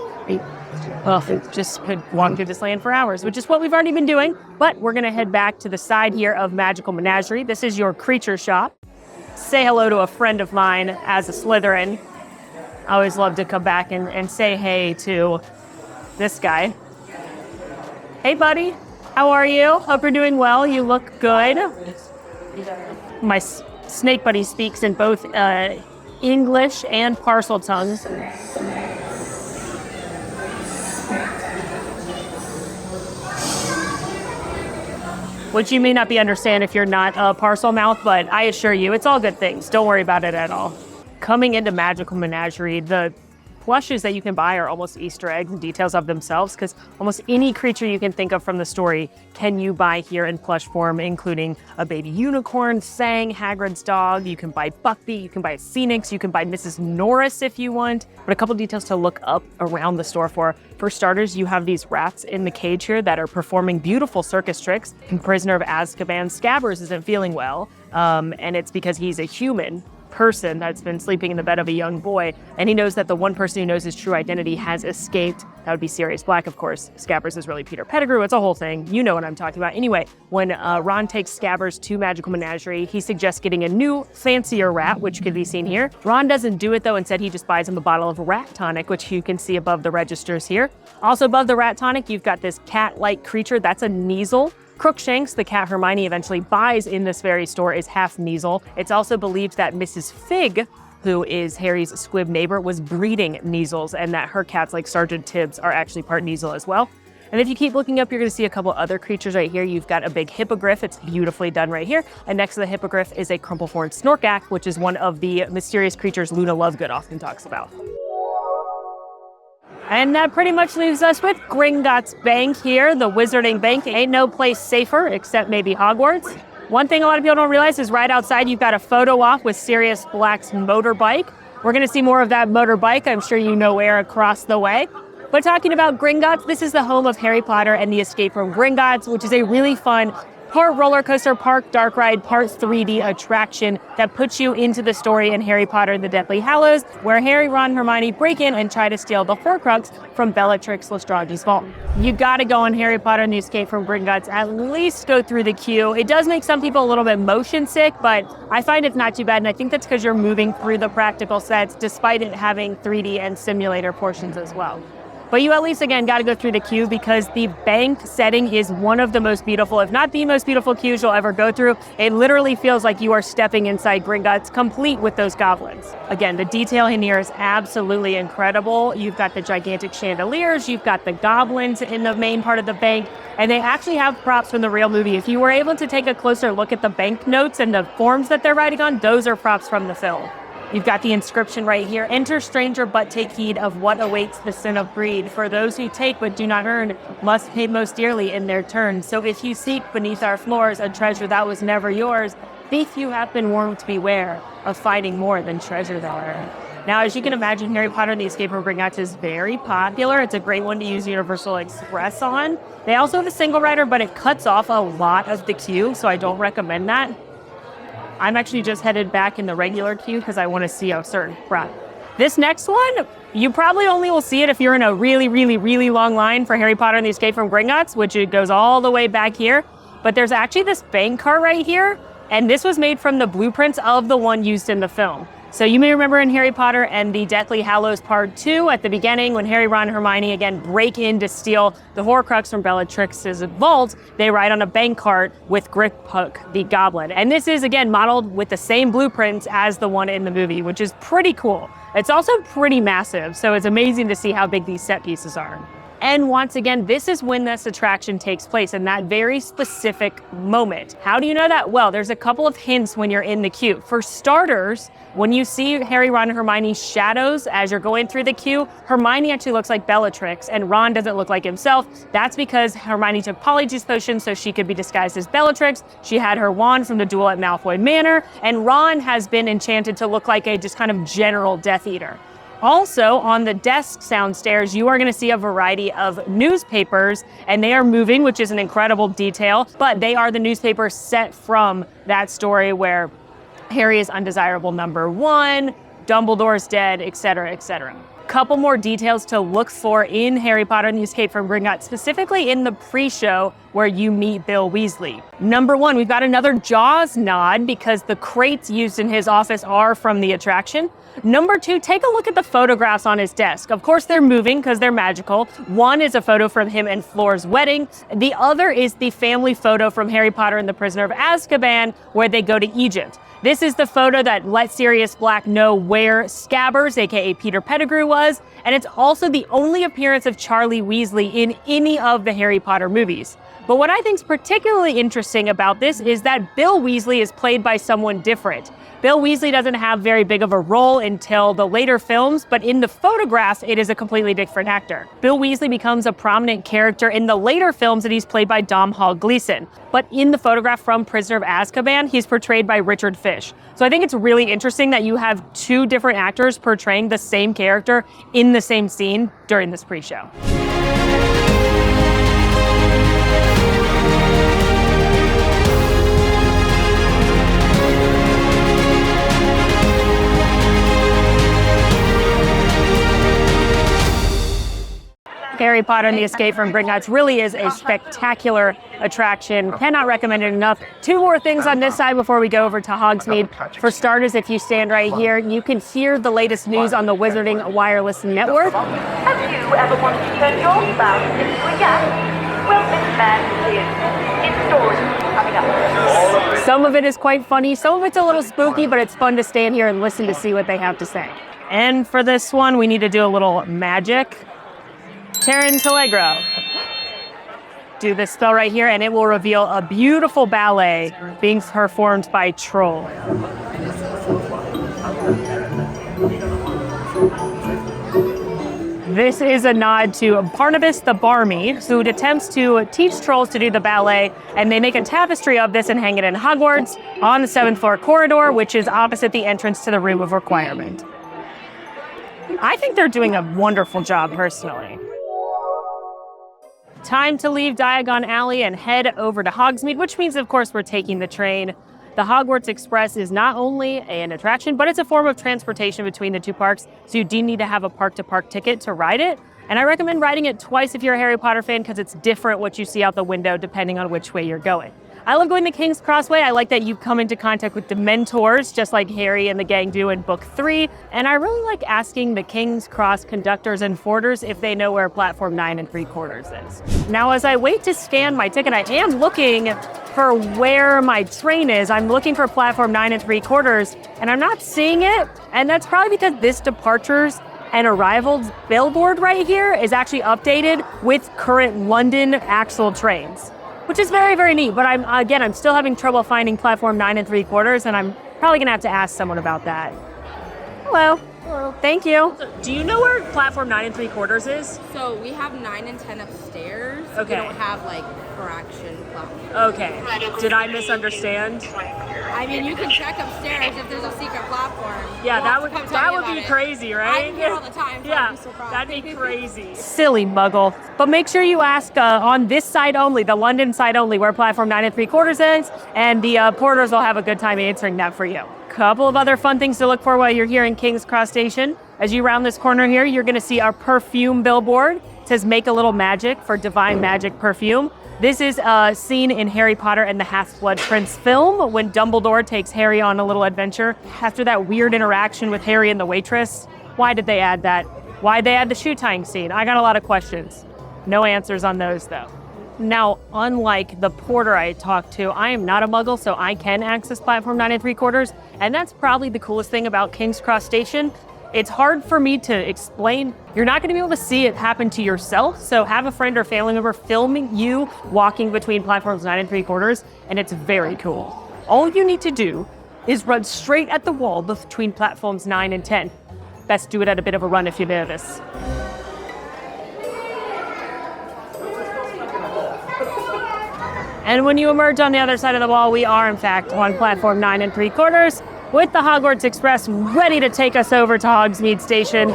Well, just could walk through this land for hours, which is what we've already been doing. But we're going to head back to the side here of Magical Menagerie. This is your creature shop. Say hello to a friend of mine as a Slytherin. I always love to come back and say hey to this guy. Hey, buddy. How are you? Hope you're doing well. You look good. My snake buddy speaks in both English and parcel tongues. Which you may not be understand if you're not a parcel mouth, but I assure you, it's all good things. Don't worry about it at all. Coming into Magical Menagerie, the plushes that you can buy are almost Easter eggs and details of themselves, because almost any creature you can think of from the story can you buy here in plush form, including a baby unicorn, Sang, Hagrid's dog. You can buy Buckbeak, you can buy Phoenix, you can buy Mrs. Norris if you want. But a couple details to look up around the store for. For starters, you have these rats in the cage here that are performing beautiful circus tricks. Prisoner of Azkaban, Scabbers isn't feeling well, and it's because he's a human person that's been sleeping in the bed of a young boy, and he knows that the one person who knows his true identity has escaped. That would be Sirius Black, of course. Scabbers is really Peter Pettigrew. It's a whole thing. You know what I'm talking about. Anyway, when Ron takes Scabbers to Magical Menagerie, he suggests getting a new, fancier rat, which could be seen here. Ron doesn't do it, though. Instead, he just buys him a bottle of rat tonic, which you can see above the registers here. Also above the rat tonic, you've got this cat-like creature. That's a Kneazle. Crookshanks, the cat Hermione eventually buys in this very store, is half Kneazle. It's also believed that Mrs. Fig, who is Harry's squib neighbor, was breeding Kneazles, and that her cats, like Sergeant Tibbs, are actually part Kneazle as well. And if you keep looking up, you're going to see a couple other creatures right here. You've got a big hippogriff. It's beautifully done right here. And next to the hippogriff is a Crumplethorn Snorkack, which is one of the mysterious creatures Luna Lovegood often talks about. And that pretty much leaves us with Gringotts Bank here, the Wizarding Bank. Ain't no place safer, except maybe Hogwarts. One thing a lot of people don't realize is right outside you've got a photo op with Sirius Black's motorbike. We're going to see more of that motorbike, I'm sure you know where, across the way. But talking about Gringotts, this is the home of Harry Potter and the Escape from Gringotts, which is a really fun part roller coaster, part dark ride, part 3D attraction that puts you into the story in Harry Potter and the Deathly Hallows, where Harry, Ron, and Hermione break in and try to steal the Horcrux from Bellatrix Lestrange's vault. You gotta go on Harry Potter and the Escape from Gringotts, at least go through the queue. It does make some people a little bit motion sick, but I find it's not too bad, and I think that's because you're moving through the practical sets, despite it having 3D and simulator portions as well. But you at least, again, got to go through the queue because the bank setting is one of the most beautiful, if not the most beautiful queues you'll ever go through. It literally feels like you are stepping inside Gringotts, complete with those goblins. Again, the detail in here is absolutely incredible. You've got the gigantic chandeliers, you've got the goblins in the main part of the bank, and they actually have props from the real movie. If you were able to take a closer look at the banknotes and the forms that they're writing on, those are props from the film. You've got the inscription right here. Enter, stranger, but take heed of what awaits the sin of greed. For those who take but do not earn must pay most dearly in their turn. So if you seek beneath our floors a treasure that was never yours, thief you have been warned to beware of finding more than treasure there. Now, as you can imagine, Harry Potter and the Escape from Gringotts is very popular. It's a great one to use Universal Express on. They also have a single rider, but it cuts off a lot of the queue, so I don't recommend that. I'm actually just headed back in the regular queue because I want to see a certain prop. This next one, you probably only will see it if you're in a really, really, really long line for Harry Potter and the Escape from Gringotts, which it goes all the way back here. But there's actually this bank cart right here, and this was made from the blueprints of the one used in the film. So you may remember in Harry Potter and the Deathly Hallows Part 2 at the beginning when Harry, Ron, and Hermione again break in to steal the Horcrux from Bellatrix's vault, they ride on a bank cart with Griphook, the goblin. And this is, again, modeled with the same blueprints as the one in the movie, which is pretty cool. It's also pretty massive, so it's amazing to see how big these set pieces are. And once again, this is when this attraction takes place, in that very specific moment. How do you know that? Well, there's a couple of hints when you're in the queue. For starters, when you see Harry, Ron, and Hermione's shadows as you're going through the queue, Hermione actually looks like Bellatrix, and Ron doesn't look like himself. That's because Hermione took Polyjuice Potion so she could be disguised as Bellatrix. She had her wand from the duel at Malfoy Manor, and Ron has been enchanted to look like a just kind of general Death Eater. Also, on the desks downstairs, you are going to see a variety of newspapers, and they are moving, which is an incredible detail, but they are the newspapers set from that story where Harry is undesirable #1, Dumbledore's dead, etc., etc. Couple more details to look for in Harry Potter and the Escape from Gringotts, specifically in the pre-show where you meet Bill Weasley. #1, we've got another Jaws nod because the crates used in his office are from the attraction. #2, take a look at the photographs on his desk. Of course, they're moving because they're magical. One is a photo from him and Flora's wedding. The other is the family photo from Harry Potter and the Prisoner of Azkaban, where they go to Egypt. This is the photo that let Sirius Black know where Scabbers, aka Peter Pettigrew, was, and it's also the only appearance of Charlie Weasley in any of the Harry Potter movies. But what I think is particularly interesting about this is that Bill Weasley is played by someone different. Bill Weasley doesn't have very big of a role until the later films, but in the photographs, it is a completely different actor. Bill Weasley becomes a prominent character in the later films, and he's played by Domhnall Gleeson. But in the photograph from Prisoner of Azkaban, he's portrayed by Richard Fish. So I think it's really interesting that you have two different actors portraying the same character in the same scene during this pre-show. Harry Potter and the Escape from Gringotts really is a spectacular attraction. Cannot recommend it enough. Two more things on this side before we go over to Hogsmeade. For starters, if you stand right here, you can hear the latest news on the Wizarding Wireless Network. Have you ever wanted to turn your spouse into a gas? Well, this man is in stores coming up. Some of it is quite funny, some of it's a little spooky, but it's fun to stand here and listen to see what they have to say. And for this one, we need to do a little magic. Tarantellegro. Do this spell right here, and it will reveal a beautiful ballet being performed by Troll. This is a nod to Barnabas the Barmaid, who attempts to teach trolls to do the ballet, and they make a tapestry of this and hang it in Hogwarts on the 7th floor corridor, which is opposite the entrance to the Room of Requirement. I think they're doing a wonderful job, personally. Time to leave Diagon Alley and head over to Hogsmeade, which means, of course, we're taking the train. The Hogwarts Express is not only an attraction, but it's a form of transportation between the two parks, so you do need to have a park-to-park ticket to ride it. And I recommend riding it twice if you're a Harry Potter fan, because it's different what you see out the window depending on which way you're going. I love going the King's Crossway. I like that you come into contact with Dementors, just like Harry and the gang do in Book 3. And I really like asking the King's Cross conductors and forters if they know where platform 9 3/4 is. Now, as I wait to scan my ticket, I am looking for where my train is. I'm looking for platform 9 3/4, and I'm not seeing it. And that's probably because this departures and arrivals billboard right here is actually updated with current London actual trains, which is very, very neat. But I'm still having trouble finding platform 9 3/4, and I'm probably gonna have to ask someone about that. Hello. Hello. Thank you. Do you know where platform 9 3/4 is? So we have 9 and 10 upstairs. Okay. We don't have like fraction platform. Okay. Did I misunderstand? I mean, you can check upstairs if there's a secret platform. Yeah, You'll that have to come tell me would be about it. crazy, right? I'm here all the time, so Yeah, I'd be surprised. that'd be crazy. Silly muggle. But make sure you ask on this side only, the London side only, where platform 9 3/4 is, and the porters will have a good time answering that for you. Couple of other fun things to look for while you're here in King's Cross Station. As you round this corner here, you're gonna see our perfume billboard. It says "Make a Little Magic" for Divine Magic Perfume. This is a scene in Harry Potter and the Half-Blood Prince film when Dumbledore takes Harry on a little adventure. After that weird interaction with Harry and the waitress, why did they add that? Why'd they add the shoe tying scene? I got a lot of questions. No answers on those though. Now, unlike the porter I talked to, I am not a muggle, so I can access platform 9 3/4, and that's probably the coolest thing about King's Cross Station. It's hard for me to explain. You're not going to be able to see it happen to yourself, so have a friend or family member filming you walking between platforms 9 and 3/4, and it's very cool. All you need to do is run straight at the wall between platforms 9 and 10. Best do it at a bit of a run if you're nervous. And when you emerge on the other side of the wall, we are in fact on platform 9 and 3/4 with the Hogwarts Express ready to take us over to Hogsmeade Station.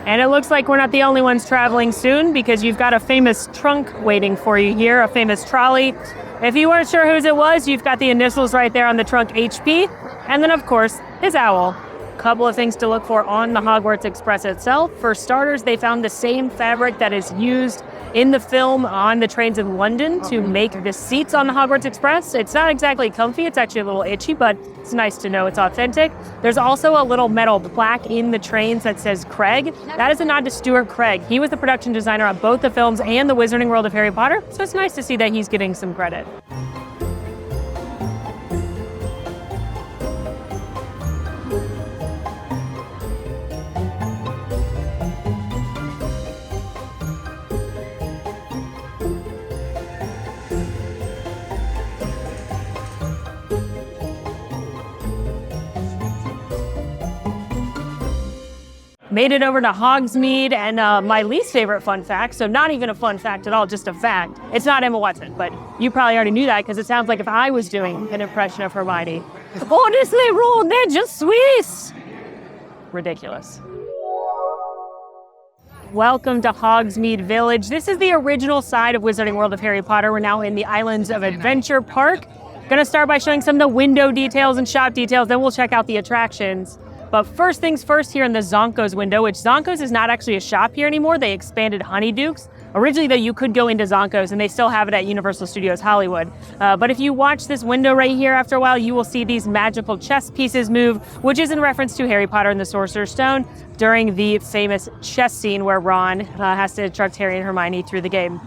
And it looks like we're not the only ones traveling soon, because you've got a famous trunk waiting for you here, a famous trolley. If you weren't sure whose it was, you've got the initials right there on the trunk, HP, and then of course, his owl. Couple of things to look for on the Hogwarts Express itself. For starters, they found the same fabric that is used in the film on the trains in London to make the seats on the Hogwarts Express. It's not exactly comfy, it's actually a little itchy, but it's nice to know it's authentic. There's also a little metal plaque in the trains that says Craig. That is a nod to Stuart Craig. He was the production designer on both the films and the Wizarding World of Harry Potter, so it's nice to see that he's getting some credit. Made it over to Hogsmeade, and my least favorite fun fact, so not even a fun fact at all, just a fact. It's not Emma Watson, but you probably already knew that because it sounds like if I was doing an impression of Hermione. Honestly, Ron, they're just Swiss. Ridiculous. Welcome to Hogsmeade Village. This is the original side of Wizarding World of Harry Potter. We're now in the Islands of Adventure Park. Gonna start by showing some of the window details and shop details, then we'll check out the attractions. But first things first, here in the Zonko's window, which Zonko's is not actually a shop here anymore. They expanded Honeyduke's. Originally, though, you could go into Zonko's, and they still have it at Universal Studios Hollywood. But if you watch this window right here, after a while, you will see these magical chess pieces move, which is in reference to Harry Potter and the Sorcerer's Stone during the famous chess scene where Ron has to instruct Harry and Hermione through the game.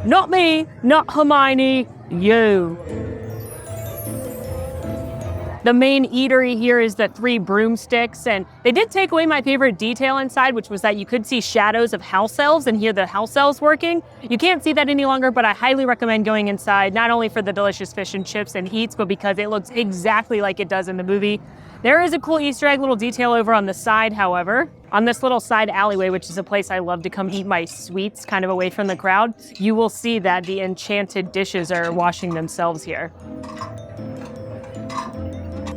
Not me, not Hermione, you. The main eatery here is the 3 broomsticks, and they did take away my favorite detail inside, which was that you could see shadows of house elves and hear the house elves working. You can't see that any longer, but I highly recommend going inside, not only for the delicious fish and chips and heats, but because it looks exactly like it does in the movie. There is a cool Easter egg little detail over on the side, however. On this little side alleyway, which is a place I love to come eat my sweets kind of away from the crowd, you will see that the enchanted dishes are washing themselves here.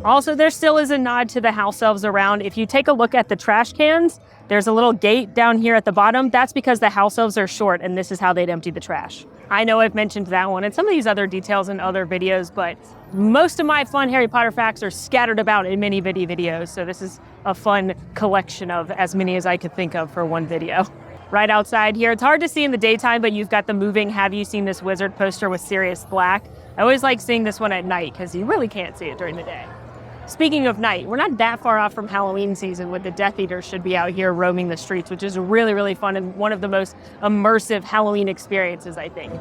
Also, there still is a nod to the house elves around. If you take a look at the trash cans, there's a little gate down here at the bottom. That's because the house elves are short, and this is how they'd empty the trash. I know I've mentioned that one and some of these other details in other videos, but most of my fun Harry Potter facts are scattered about in many videos, so this is a fun collection of as many as I could think of for one video. Right outside here, it's hard to see in the daytime, but you've got the moving "Have You Seen This Wizard" poster with Sirius Black. I always like seeing this one at night because you really can't see it during the day. Speaking of night, we're not that far off from Halloween season with the Death Eaters should be out here roaming the streets, which is really fun and one of the most immersive Halloween experiences, I think.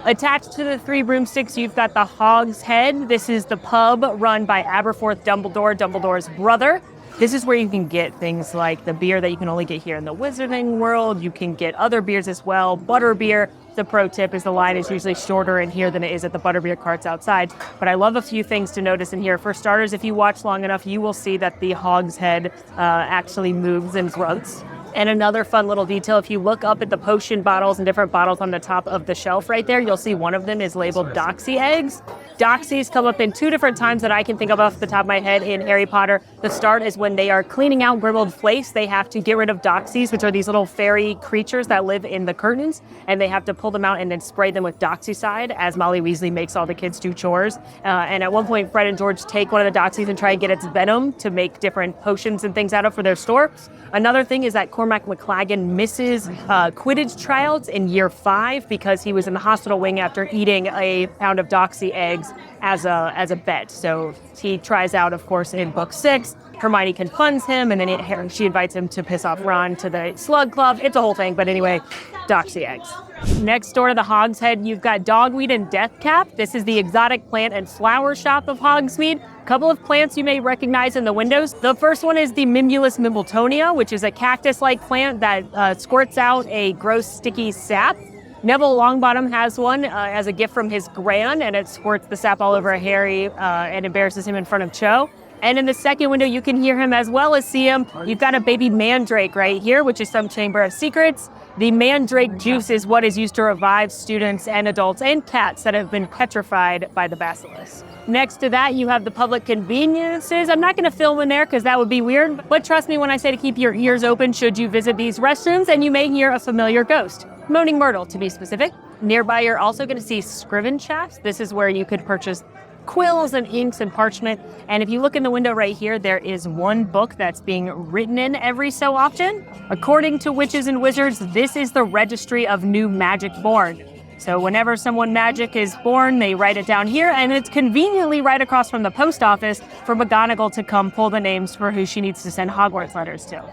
Attached to the 3 broomsticks, you've got the Hog's Head. This is the pub run by Aberforth Dumbledore, Dumbledore's brother. This is where you can get things like the beer that you can only get here in the Wizarding World. You can get other beers as well. Butterbeer. The pro tip is the line is usually shorter in here than it is at the butterbeer carts outside. But I love a few things to notice in here. For starters, if you watch long enough, you will see that the Hog's Head actually moves and runs. And another fun little detail, if you look up at the potion bottles and different bottles on the top of the shelf right there, you'll see one of them is labeled Doxy eggs. Doxies come up in 2 different times that I can think of off the top of my head in Harry Potter. The start is when they are cleaning out Grimmauld Place. They have to get rid of Doxies, which are these little fairy creatures that live in the curtains, and they have to pull them out and then spray them with Doxycide as Molly Weasley makes all the kids do chores. And at one point, Fred and George take one of the Doxies and try and get its venom to make different potions and things out of for their store. Another thing is that Cormac McLaggen misses Quidditch tryouts in year 5 because he was in the hospital wing after eating a pound of Doxy eggs as a bet. So he tries out, of course, in book 6. Hermione confunds him, and then she invites him to piss off Ron to the Slug Club. It's a whole thing, but anyway, Doxy eggs. Next door to the Hog's Head, you've got Dogweed and Deathcap. This is the exotic plant and flower shop of Hogsmeade. couple of plants you may recognize in the windows. The first one is the Mimulus mimbletonia, which is a cactus-like plant that squirts out a gross, sticky sap. Neville Longbottom has one as a gift from his gran, and it squirts the sap all over Harry and embarrasses him in front of Cho. And in the second window, you can hear him as well as see him. You've got a baby mandrake right here, which is some Chamber of Secrets. The mandrake juice is what is used to revive students and adults and cats that have been petrified by the basilisk. Next to that, you have the public conveniences. I'm not going to film in there because that would be weird, but trust me when I say to keep your ears open should you visit these restrooms, and you may hear a familiar ghost. Moaning Myrtle, to be specific. Nearby, you're also going to see scriven shafts. This is where you could purchase quills and inks and parchment. And if you look in the window right here, there is one book that's being written in every so often. According to witches and wizards, this is the registry of new magic born. So whenever someone magic is born, they write it down here, and it's conveniently right across from the post office for McGonagall to come pull the names for who she needs to send Hogwarts letters to.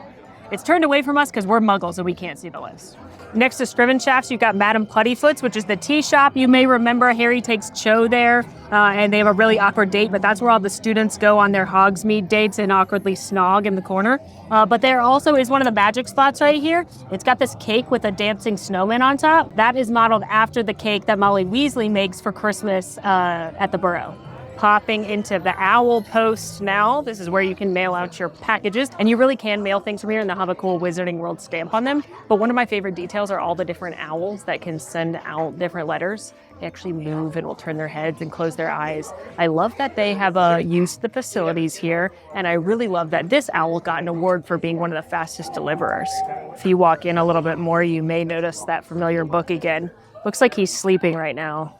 It's turned away from us because we're muggles and we can't see the list. Next to Scriven Shafts, you've got Madame Puttyfoot's, which is the tea shop. You may remember Harry takes Cho there, and they have a really awkward date, but that's where all the students go on their Hogsmeade dates and awkwardly snog in the corner. But there also is one of the magic spots right here. It's got this cake with a dancing snowman on top. That is modeled after the cake that Molly Weasley makes for Christmas at the Burrow. Popping into the owl post now. This is where you can mail out your packages, and you really can mail things from here, and they'll have a cool Wizarding World stamp on them. But one of my favorite details are all the different owls that can send out different letters. They actually move and will turn their heads and close their eyes. I love that they have used the facilities here, and I really love that this owl got an award for being one of the fastest deliverers. If you walk in a little bit more, you may notice that familiar book again. Looks like he's sleeping right now.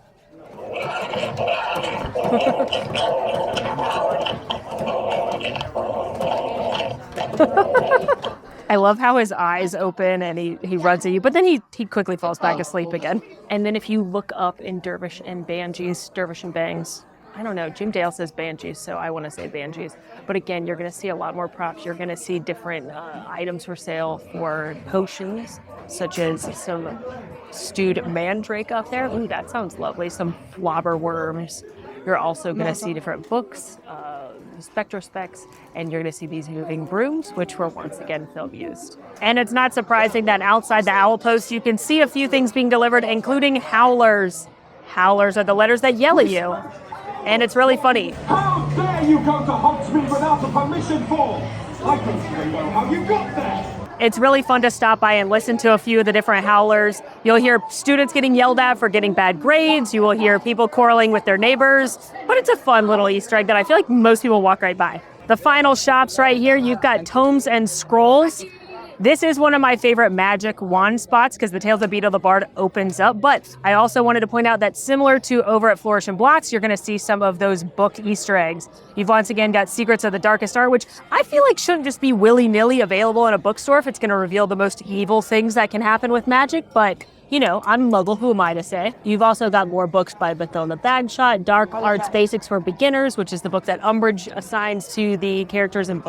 I love how his eyes open and he runs at you, but then he quickly falls back asleep again. And then if you look up in Dervish and Bangs, I don't know, Jim Dale says Banshees, so I want to say Banshees. But again, you're going to see a lot more props. You're going to see different items for sale for potions, such as some stewed mandrake up there. Ooh, that sounds lovely. Some flobber worms. You're also going to see different books, spectrospecs, and you're going to see these moving brooms, which were once again film used. And it's not surprising that outside the owl post, you can see a few things being delivered, including howlers. Howlers are the letters that yell at you. And it's really funny. How dare you go to Hogsmeade without a permission form? I don't really know how you got there. It's really fun to stop by and listen to a few of the different howlers. You'll hear students getting yelled at for getting bad grades. You will hear people quarreling with their neighbors. But it's a fun little Easter egg that I feel like most people walk right by. The final shops right here, you've got tomes and scrolls. This is one of my favorite magic wand spots because the Tales of Beedle the Bard opens up. But I also wanted to point out that similar to over at Flourish and Blocks, you're going to see some of those book Easter eggs. You've once again got Secrets of the Darkest Art, which I feel like shouldn't just be willy-nilly available in a bookstore if it's going to reveal the most evil things that can happen with magic. But you know, I'm a Muggle, who am I to say? You've also got more books by Bethune Bagshot, Dark Arts Basics for Beginners, which is the book that Umbridge assigns to the characters in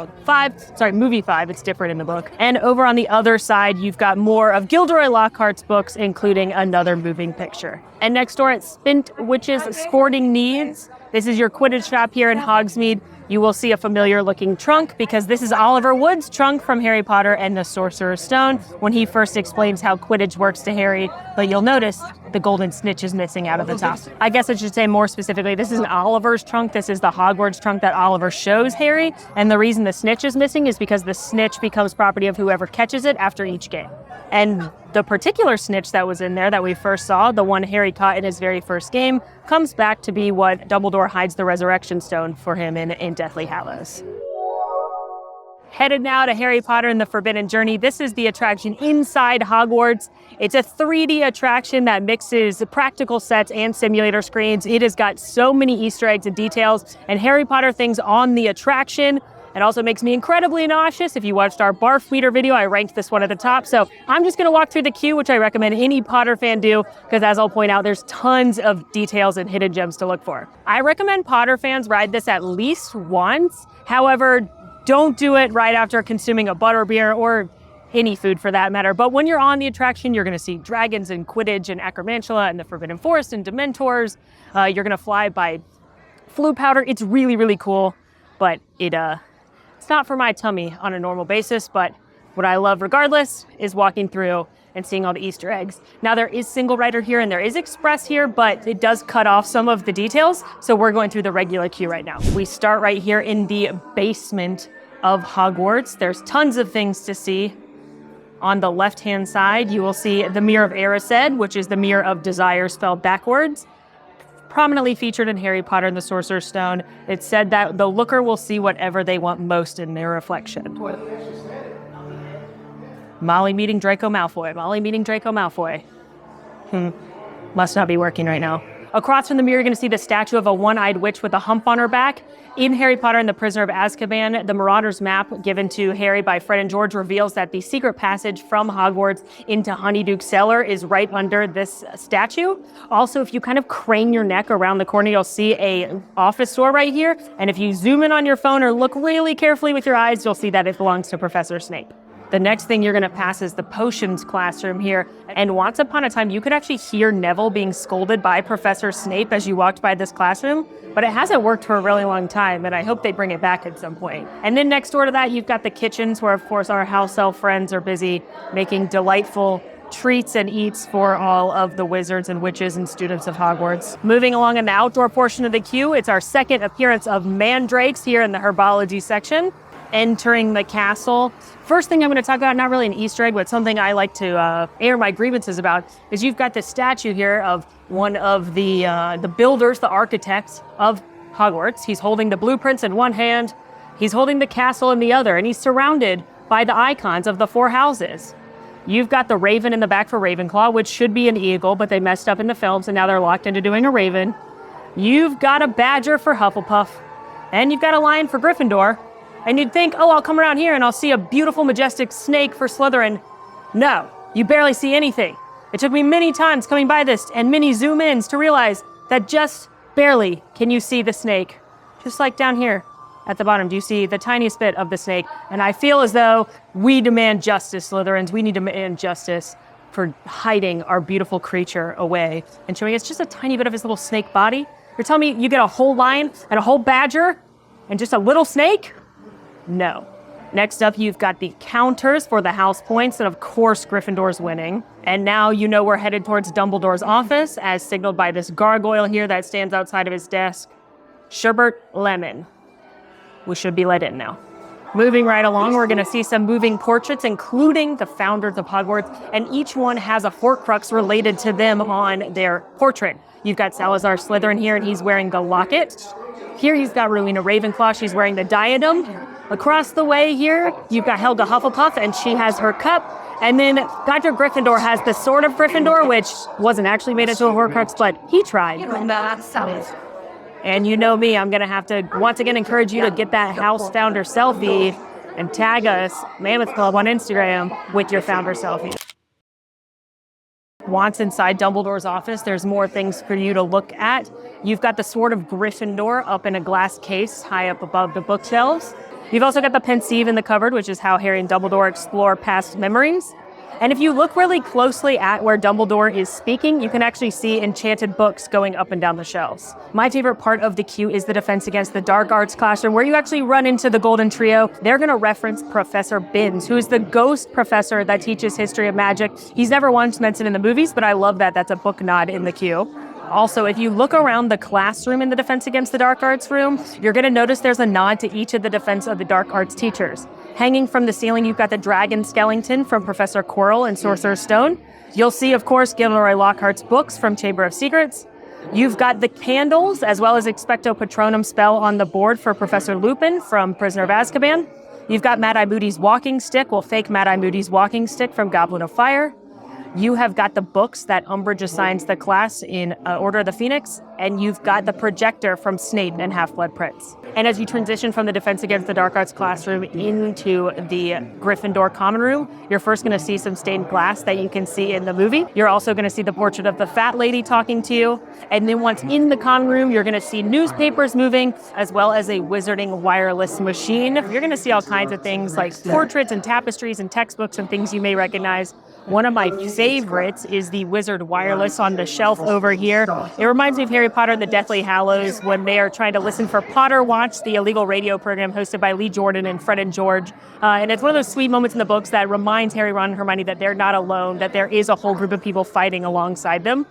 movie 5, it's different in the book. And over on the other side, you've got more of Gilderoy Lockhart's books, including another moving picture. And next door at Spint Witch's Sporting Needs, this is your Quidditch shop here in Hogsmeade. You will see a familiar looking trunk because this is Oliver Wood's trunk from Harry Potter and the Sorcerer's Stone when he first explains how Quidditch works to Harry, but you'll notice the golden snitch is missing out of the top. I guess I should say more specifically, this isn't Oliver's trunk, this is the Hogwarts trunk that Oliver shows Harry, and the reason the snitch is missing is because the snitch becomes property of whoever catches it after each game. And the particular snitch that was in there that we first saw, the one Harry caught in his very first game, comes back to be what Dumbledore hides the Resurrection Stone for him in Deathly Hallows. Headed now to Harry Potter and the Forbidden Journey. This is the attraction inside Hogwarts. It's a 3D attraction that mixes practical sets and simulator screens. It has got so many Easter eggs and details and Harry Potter things on the attraction. It also makes me incredibly nauseous. If you watched our barf meter video, I ranked this one at the top. So I'm just going to walk through the queue, which I recommend any Potter fan do, because as I'll point out, there's tons of details and hidden gems to look for. I recommend Potter fans ride this at least once. However, don't do it right after consuming a butterbeer or any food for that matter. But when you're on the attraction, you're going to see dragons and Quidditch and Acromantula and the Forbidden Forest and Dementors. You're going to fly by flu powder. It's really, really cool, but it's not for my tummy on a normal basis. But what I love regardless is walking through and seeing all the Easter eggs. Now there is single rider here and there is express here, but it does cut off some of the details. So we're going through the regular queue right now. We start right here in the basement of Hogwarts. There's tons of things to see. On the left-hand side, you will see the Mirror of Erised, which is the Mirror of Desire spelled backwards. Prominently featured in Harry Potter and the Sorcerer's Stone. It's said that the looker will see whatever they want most in their reflection. Molly meeting Draco Malfoy. Molly meeting Draco Malfoy. Must not be working right now. Across from the mirror, you're going to see the statue of a one-eyed witch with a hump on her back. In Harry Potter and the Prisoner of Azkaban, the Marauder's map given to Harry by Fred and George reveals that the secret passage from Hogwarts into Honeyduke's cellar is right under this statue. Also, if you kind of crane your neck around the corner, you'll see a office door right here. And if you zoom in on your phone or look really carefully with your eyes, you'll see that it belongs to Professor Snape. The next thing you're going to pass is the potions classroom here. And once upon a time, you could actually hear Neville being scolded by Professor Snape as you walked by this classroom. But it hasn't worked for a really long time, and I hope they bring it back at some point. And then next door to that, you've got the kitchens where, of course, our house elf friends are busy making delightful treats and eats for all of the wizards and witches and students of Hogwarts. Moving along in the outdoor portion of the queue, it's our second appearance of mandrakes here in the herbology section. Entering the castle. First thing I'm going to talk about, not really an Easter egg, but something I like to air my grievances about, is you've got this statue here of one of the builders, the architects of Hogwarts. He's holding the blueprints in one hand, he's holding the castle in the other, and he's surrounded by the icons of the four houses. You've got the raven in the back for Ravenclaw, which should be an eagle, but they messed up in the films, and now they're locked into doing a raven. You've got a badger for Hufflepuff, and you've got a lion for Gryffindor. And you'd think, oh, I'll come around here and I'll see a beautiful, majestic snake for Slytherin. No, you barely see anything. It took me many times coming by this and many zoom-ins to realize that just barely can you see the snake. Just like down here at the bottom, do you see the tiniest bit of the snake? And I feel as though we demand justice, Slytherins. We need to demand justice for hiding our beautiful creature away and showing us just a tiny bit of his little snake body. You're telling me you get a whole lion and a whole badger and just a little snake? No. Next up, you've got the counters for the house points, and of course, Gryffindor's winning. And now you know we're headed towards Dumbledore's office, as signaled by this gargoyle here that stands outside of his desk. Sherbert Lemon. We should be let in now. Moving right along, we're going to see some moving portraits, including the founders of Hogwarts, and each one has a Horcrux related to them on their portrait. You've got Salazar Slytherin here, and he's wearing the locket. Here he's got Rowena Ravenclaw, she's wearing the diadem. Across the way here, you've got Helga Hufflepuff, and she has her cup. And then Dr. Gryffindor has the Sword of Gryffindor, which wasn't actually made into a Horcrux, but he tried. And you know me, I'm going to have to once again encourage you to get that house founder selfie and tag us, Mammoth Club, on Instagram with your founder selfie. Once inside Dumbledore's office, there's more things for you to look at. You've got the Sword of Gryffindor up in a glass case high up above the bookshelves. You've also got the Pensieve in the cupboard, which is how Harry and Dumbledore explore past memories. And if you look really closely at where Dumbledore is speaking, you can actually see enchanted books going up and down the shelves. My favorite part of the queue is the Defense Against the Dark Arts classroom, where you actually run into the Golden Trio. They're going to reference Professor Binns, who is the ghost professor that teaches history of magic. He's never once mentioned in the movies, but I love that that's a book nod in the queue. Also, if you look around the classroom in the Defense Against the Dark Arts room, you're going to notice there's a nod to each of the Defense of the Dark Arts teachers. Hanging from the ceiling, you've got the dragon skeleton from Professor Quirrell in Sorcerer's Stone. You'll see, of course, Gilderoy Lockhart's books from Chamber of Secrets. You've got the candles, as well as Expecto Patronum spell on the board for Professor Lupin from Prisoner of Azkaban. You've got Mad-Eye Moody's walking stick, fake Mad-Eye Moody's walking stick from Goblet of Fire. You have got the books that Umbridge assigns the class in Order of the Phoenix, and you've got the projector from Snape and Half-Blood Prince. And as you transition from the Defense Against the Dark Arts classroom into the Gryffindor common room, you're first going to see some stained glass that you can see in the movie. You're also going to see the portrait of the fat lady talking to you. And then once in the common room, you're going to see newspapers moving, as well as a wizarding wireless machine. You're going to see all kinds of things like portraits and tapestries and textbooks and things you may recognize. One of my favorites is the Wizard Wireless on the shelf over here. It reminds me of Harry Potter and the Deathly Hallows when they are trying to listen for Potter Watch, the illegal radio program hosted by Lee Jordan and Fred and George. And it's one of those sweet moments in the books that reminds Harry, Ron, and Hermione that they're not alone, that there is a whole group of people fighting alongside them.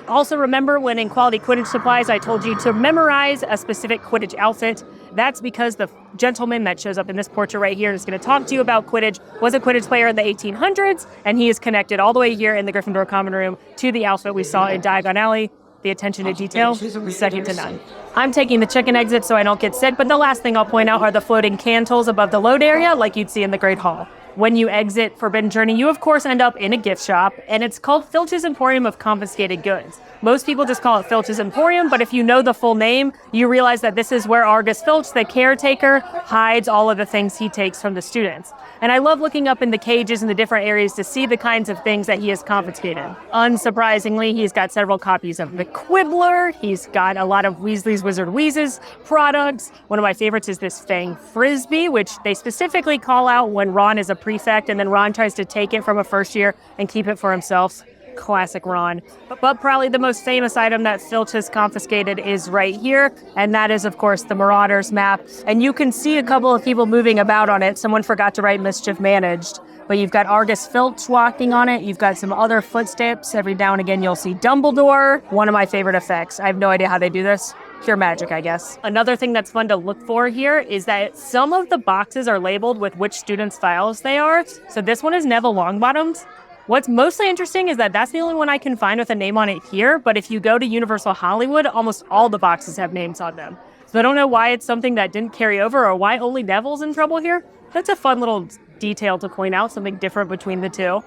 Also remember when in Quality Quidditch Supplies I told you to memorize a specific Quidditch outfit. That's because the gentleman that shows up in this portrait right here is going to talk to you about Quidditch was a Quidditch player in the 1800s, and he is connected all the way here in the Gryffindor Common Room to the outfit we saw in Diagon Alley. The attention to detail is second to none. I'm taking the chicken exit so I don't get sick, but the last thing I'll point out are the floating candles above the load area like you'd see in the Great Hall. When you exit Forbidden Journey, you of course end up in a gift shop, and it's called Filch's Emporium of Confiscated Goods. Most people just call it Filch's Emporium, but if you know the full name, you realize that this is where Argus Filch, the caretaker, hides all of the things he takes from the students. And I love looking up in the cages in the different areas to see the kinds of things that he has confiscated. Unsurprisingly, he's got several copies of the Quibbler. He's got a lot of Weasley's Wizard Wheezes products. One of my favorites is this Fang Frisbee, which they specifically call out when Ron is a prefect, and then Ron tries to take it from a first year and keep it for himself. Classic Ron. But probably the most famous item that Filch has confiscated is right here, and that is, of course, the Marauders map. And you can see a couple of people moving about on it. Someone forgot to write Mischief Managed. But you've got Argus Filch walking on it. You've got some other footsteps. Every now and again, you'll see Dumbledore. One of my favorite effects. I have no idea how they do this. Pure magic, I guess. Another thing that's fun to look for here is that some of the boxes are labeled with which students' files they are. So this one is Neville Longbottom's. What's mostly interesting is that that's the only one I can find with a name on it here, but if you go to Universal Hollywood, almost all the boxes have names on them. So I don't know why it's something that didn't carry over or why only Neville's in trouble here. That's a fun little detail to point out, something different between the two.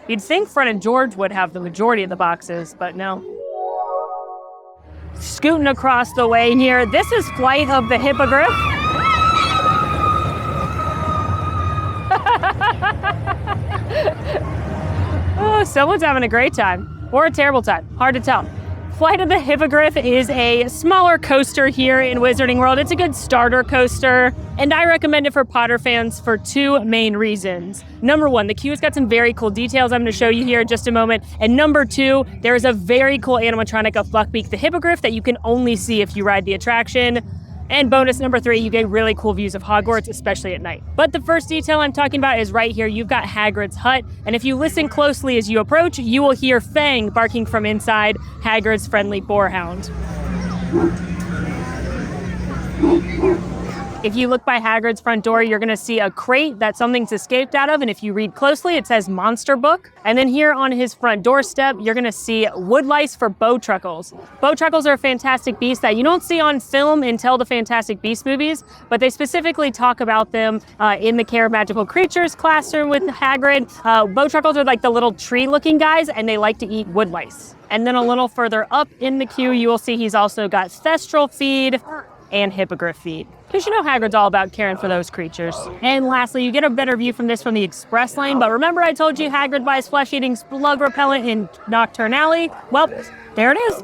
You'd think Fred and George would have the majority of the boxes, but no. Scooting across the way here, this is Flight of the Hippogriff. Oh, someone's having a great time, or a terrible time, hard to tell. Flight of the Hippogriff is a smaller coaster here in Wizarding World. It's a good starter coaster, and I recommend it for Potter fans for two main reasons. Number one, the queue's got some very cool details I'm going to show you here in just a moment. And number two, there is a very cool animatronic of Buckbeak the Hippogriff that you can only see if you ride the attraction. And bonus number three, you get really cool views of Hogwarts, especially at night. But the first detail I'm talking about is right here. You've got Hagrid's hut, and if you listen closely as you approach, you will hear Fang barking from inside, Hagrid's friendly boarhound. If you look by Hagrid's front door, you're going to see a crate that something's escaped out of, and if you read closely, it says Monster Book. And then here on his front doorstep, you're going to see woodlice for bowtruckles. Bowtruckles are a fantastic beast that you don't see on film until the Fantastic Beasts movies, but they specifically talk about them in the Care of Magical Creatures classroom with Hagrid. Bowtruckles are like the little tree-looking guys, and they like to eat woodlice. And then a little further up in the queue, you will see he's also got Thestral feed and Hippogriff feed. Because you know Hagrid's all about caring for those creatures. And lastly, you get a better view from this from the express lane, but remember I told you Hagrid buys flesh-eating slug repellent in Nocturne Alley? Well, there it is.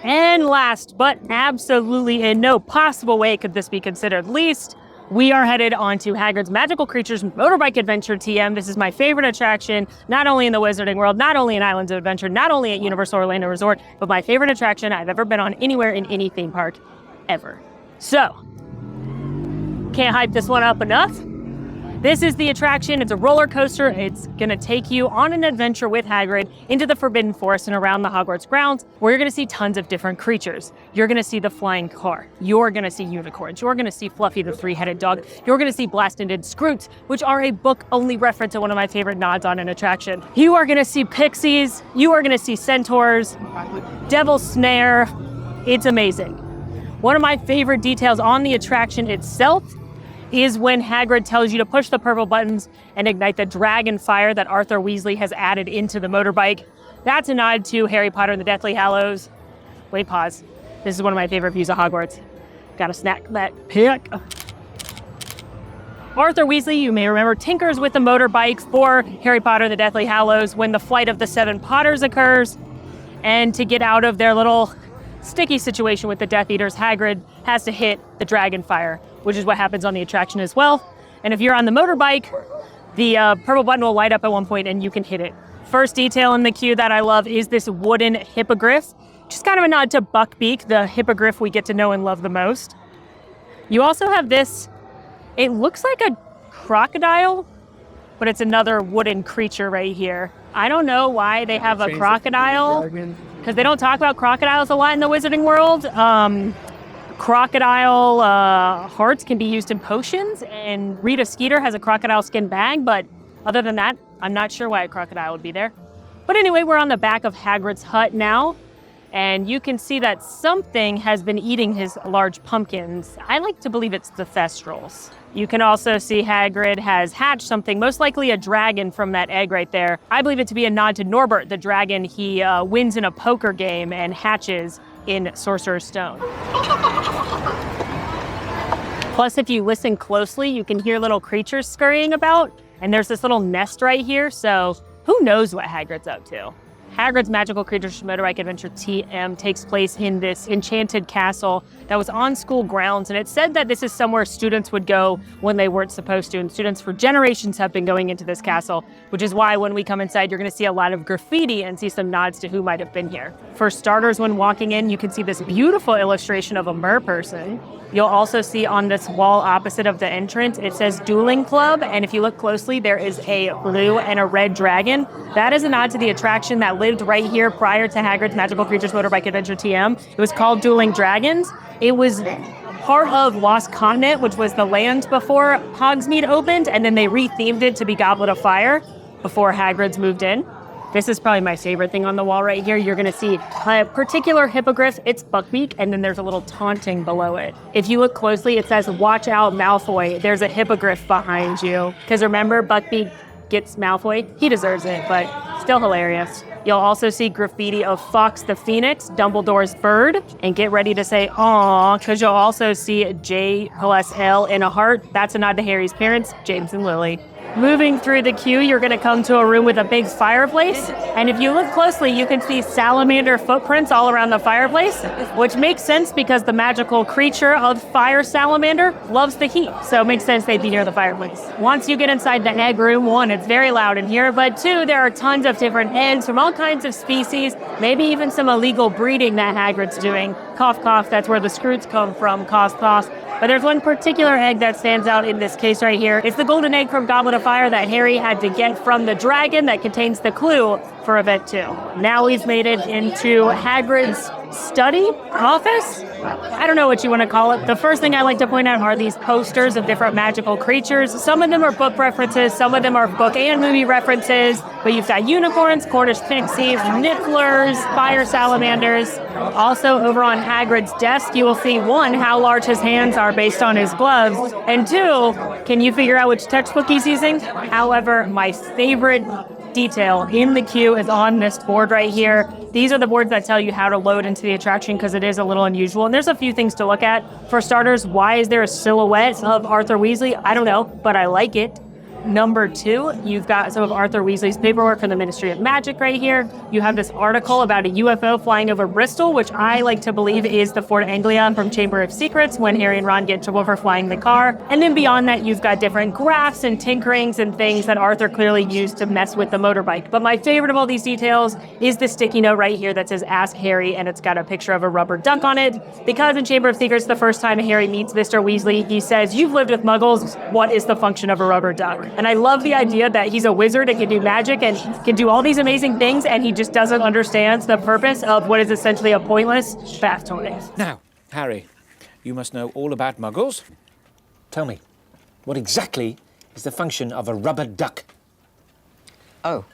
And last, but absolutely in no possible way could this be considered least, we are headed onto Hagrid's Magical Creatures Motorbike Adventure TM. This is my favorite attraction, not only in the Wizarding World, not only in Islands of Adventure, not only at Universal Orlando Resort, but my favorite attraction I've ever been on anywhere in any theme park, ever. So, can't hype this one up enough. This is the attraction. It's a roller coaster. It's going to take you on an adventure with Hagrid into the Forbidden Forest and around the Hogwarts grounds, where you're going to see tons of different creatures. You're going to see the flying car. You're going to see unicorns. You're going to see Fluffy the three-headed dog. You're going to see Blasted Scroots, which are a book-only reference to one of my favorite nods on an attraction. You are going to see pixies. You are going to see centaurs, Devil's Snare. It's amazing. One of my favorite details on the attraction itself is when Hagrid tells you to push the purple buttons and ignite the dragon fire that Arthur Weasley has added into the motorbike. That's a nod to Harry Potter and the Deathly Hallows. Wait, pause. This is one of my favorite views of Hogwarts. Gotta snack that pick. Arthur Weasley, you may remember, tinkers with the motorbike for Harry Potter and the Deathly Hallows when the Flight of the Seven Potters occurs. And to get out of their little sticky situation with the Death Eaters, Hagrid has to hit the dragon fire, which is what happens on the attraction as well. And if you're on the motorbike, The purple button will light up at one point and you can hit it. First detail in the queue that I love is this wooden hippogriff, which is kind of a nod to Buckbeak, the hippogriff we get to know and love the most. You also have this, it looks like a crocodile, but it's another wooden creature right here. I don't know why they have a crocodile, because they don't talk about crocodiles a lot in the wizarding world. Crocodile hearts can be used in potions, and Rita Skeeter has a crocodile skin bag, but other than that, I'm not sure why a crocodile would be there. But anyway, we're on the back of Hagrid's hut now, and you can see that something has been eating his large pumpkins. I like to believe it's the Thestrals. You can also see Hagrid has hatched something, most likely a dragon from that egg right there. I believe it to be a nod to Norbert, the dragon he wins in a poker game and hatches in Sorcerer's Stone. Plus, if you listen closely, you can hear little creatures scurrying about, and there's this little nest right here, so who knows what Hagrid's up to? Hagrid's Magical Creatures Motorbike Adventure TM takes place in this enchanted castle that was on school grounds, and it said that this is somewhere students would go when they weren't supposed to, and students for generations have been going into this castle, which is why when we come inside, you're going to see a lot of graffiti and see some nods to who might have been here. For starters, when walking in, you can see this beautiful illustration of a merperson. You'll also see on this wall opposite of the entrance, it says Dueling Club, and if you look closely, there is a blue and a red dragon. That is a nod to the attraction that lived right here prior to Hagrid's Magical Creatures Motorbike Adventure TM. It was called Dueling Dragons. It was part of Lost Continent, which was the land before Hogsmeade opened, and then they rethemed it to be Goblet of Fire before Hagrid's moved in. This is probably my favorite thing on the wall right here. You're going to see a particular hippogriff. It's Buckbeak, and then there's a little taunting below it. If you look closely, it says, "Watch out, Malfoy." There's a hippogriff behind you. Because remember, Buckbeak gets Malfoy. He deserves it, but still hilarious. You'll also see graffiti of Fox the Phoenix, Dumbledore's bird, and get ready to say, "Aw," because you'll also see J+L in a heart. That's a nod to Harry's parents, James and Lily. Moving through the queue, you're going to come to a room with a big fireplace. And if you look closely, you can see salamander footprints all around the fireplace, which makes sense because the magical creature of fire salamander loves the heat. So it makes sense they'd be near the fireplace. Once you get inside the egg room, one, it's very loud in here, but two, there are tons of different eggs from all kinds of species, maybe even some illegal breeding that Hagrid's doing. Cough, cough, that's where the Scroots come from, cough, cough. But there's one particular egg that stands out in this case right here. It's the golden egg from Goblet of Fire that Harry had to get from the dragon that contains the clue for Event 2. Now he's made it into Hagrid's study office. I don't know what you want to call it. The first thing I like to point out are these posters of different magical creatures. Some of them are book references, some of them are book and movie references, but you've got unicorns, Cornish pixies, nifflers, fire salamanders. Also over on Hagrid's desk, you will see one, how large his hands are based on his gloves, and two, can you figure out which textbook he's using? However, my favorite detail in the queue is on this board right here. These are the boards that tell you how to load into the attraction because it is a little unusual. And there's a few things to look at. For starters, why is there a silhouette of Arthur Weasley? I don't know, but I like it. Number two, you've got some of Arthur Weasley's paperwork from the Ministry of Magic right here. You have this article about a UFO flying over Bristol, which I like to believe is the Fort Anglion from Chamber of Secrets when Harry and Ron get in trouble for flying the car. And then beyond that, you've got different graphs and tinkerings and things that Arthur clearly used to mess with the motorbike. But my favorite of all these details is the sticky note right here that says "Ask Harry," and it's got a picture of a rubber duck on it. Because in Chamber of Secrets, the first time Harry meets Mr. Weasley, he says, "You've lived with muggles. What is the function of a rubber duck?" And I love the idea that he's a wizard and can do magic and can do all these amazing things, and he just doesn't understand the purpose of what is essentially a pointless bath toy. Now, Harry, you must know all about muggles. Tell me, what exactly is the function of a rubber duck? Oh.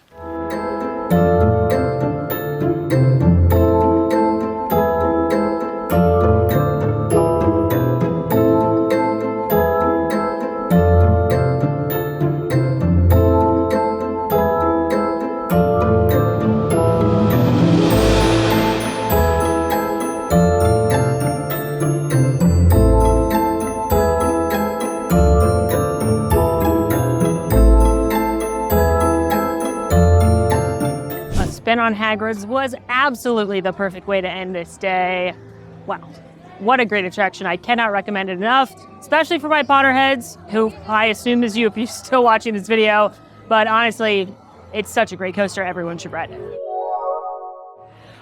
On Hagrid's was absolutely the perfect way to end this day. Wow. What a great attraction. I cannot recommend it enough, especially for my Potterheads, who I assume is you if you're still watching this video. But honestly, it's such a great coaster. Everyone should ride it.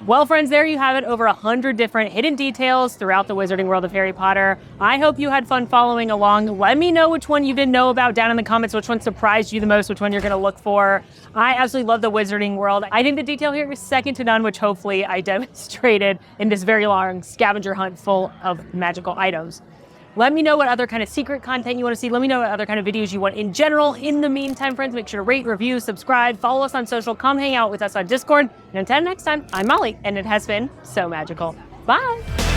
Well, friends, there you have it. Over 100 different hidden details throughout the Wizarding World of Harry Potter. I hope you had fun following along. Let me know which one you didn't know about down in the comments, which one surprised you the most, which one you're going to look for. I absolutely love the Wizarding World. I think the detail here is second to none, which hopefully I demonstrated in this very long scavenger hunt full of magical items. Let me know what other kind of secret content you want to see. Let me know what other kind of videos you want in general. In the meantime, friends, make sure to rate, review, subscribe, follow us on social, come hang out with us on Discord. And until next time, I'm Molly, and it has been so magical. Bye.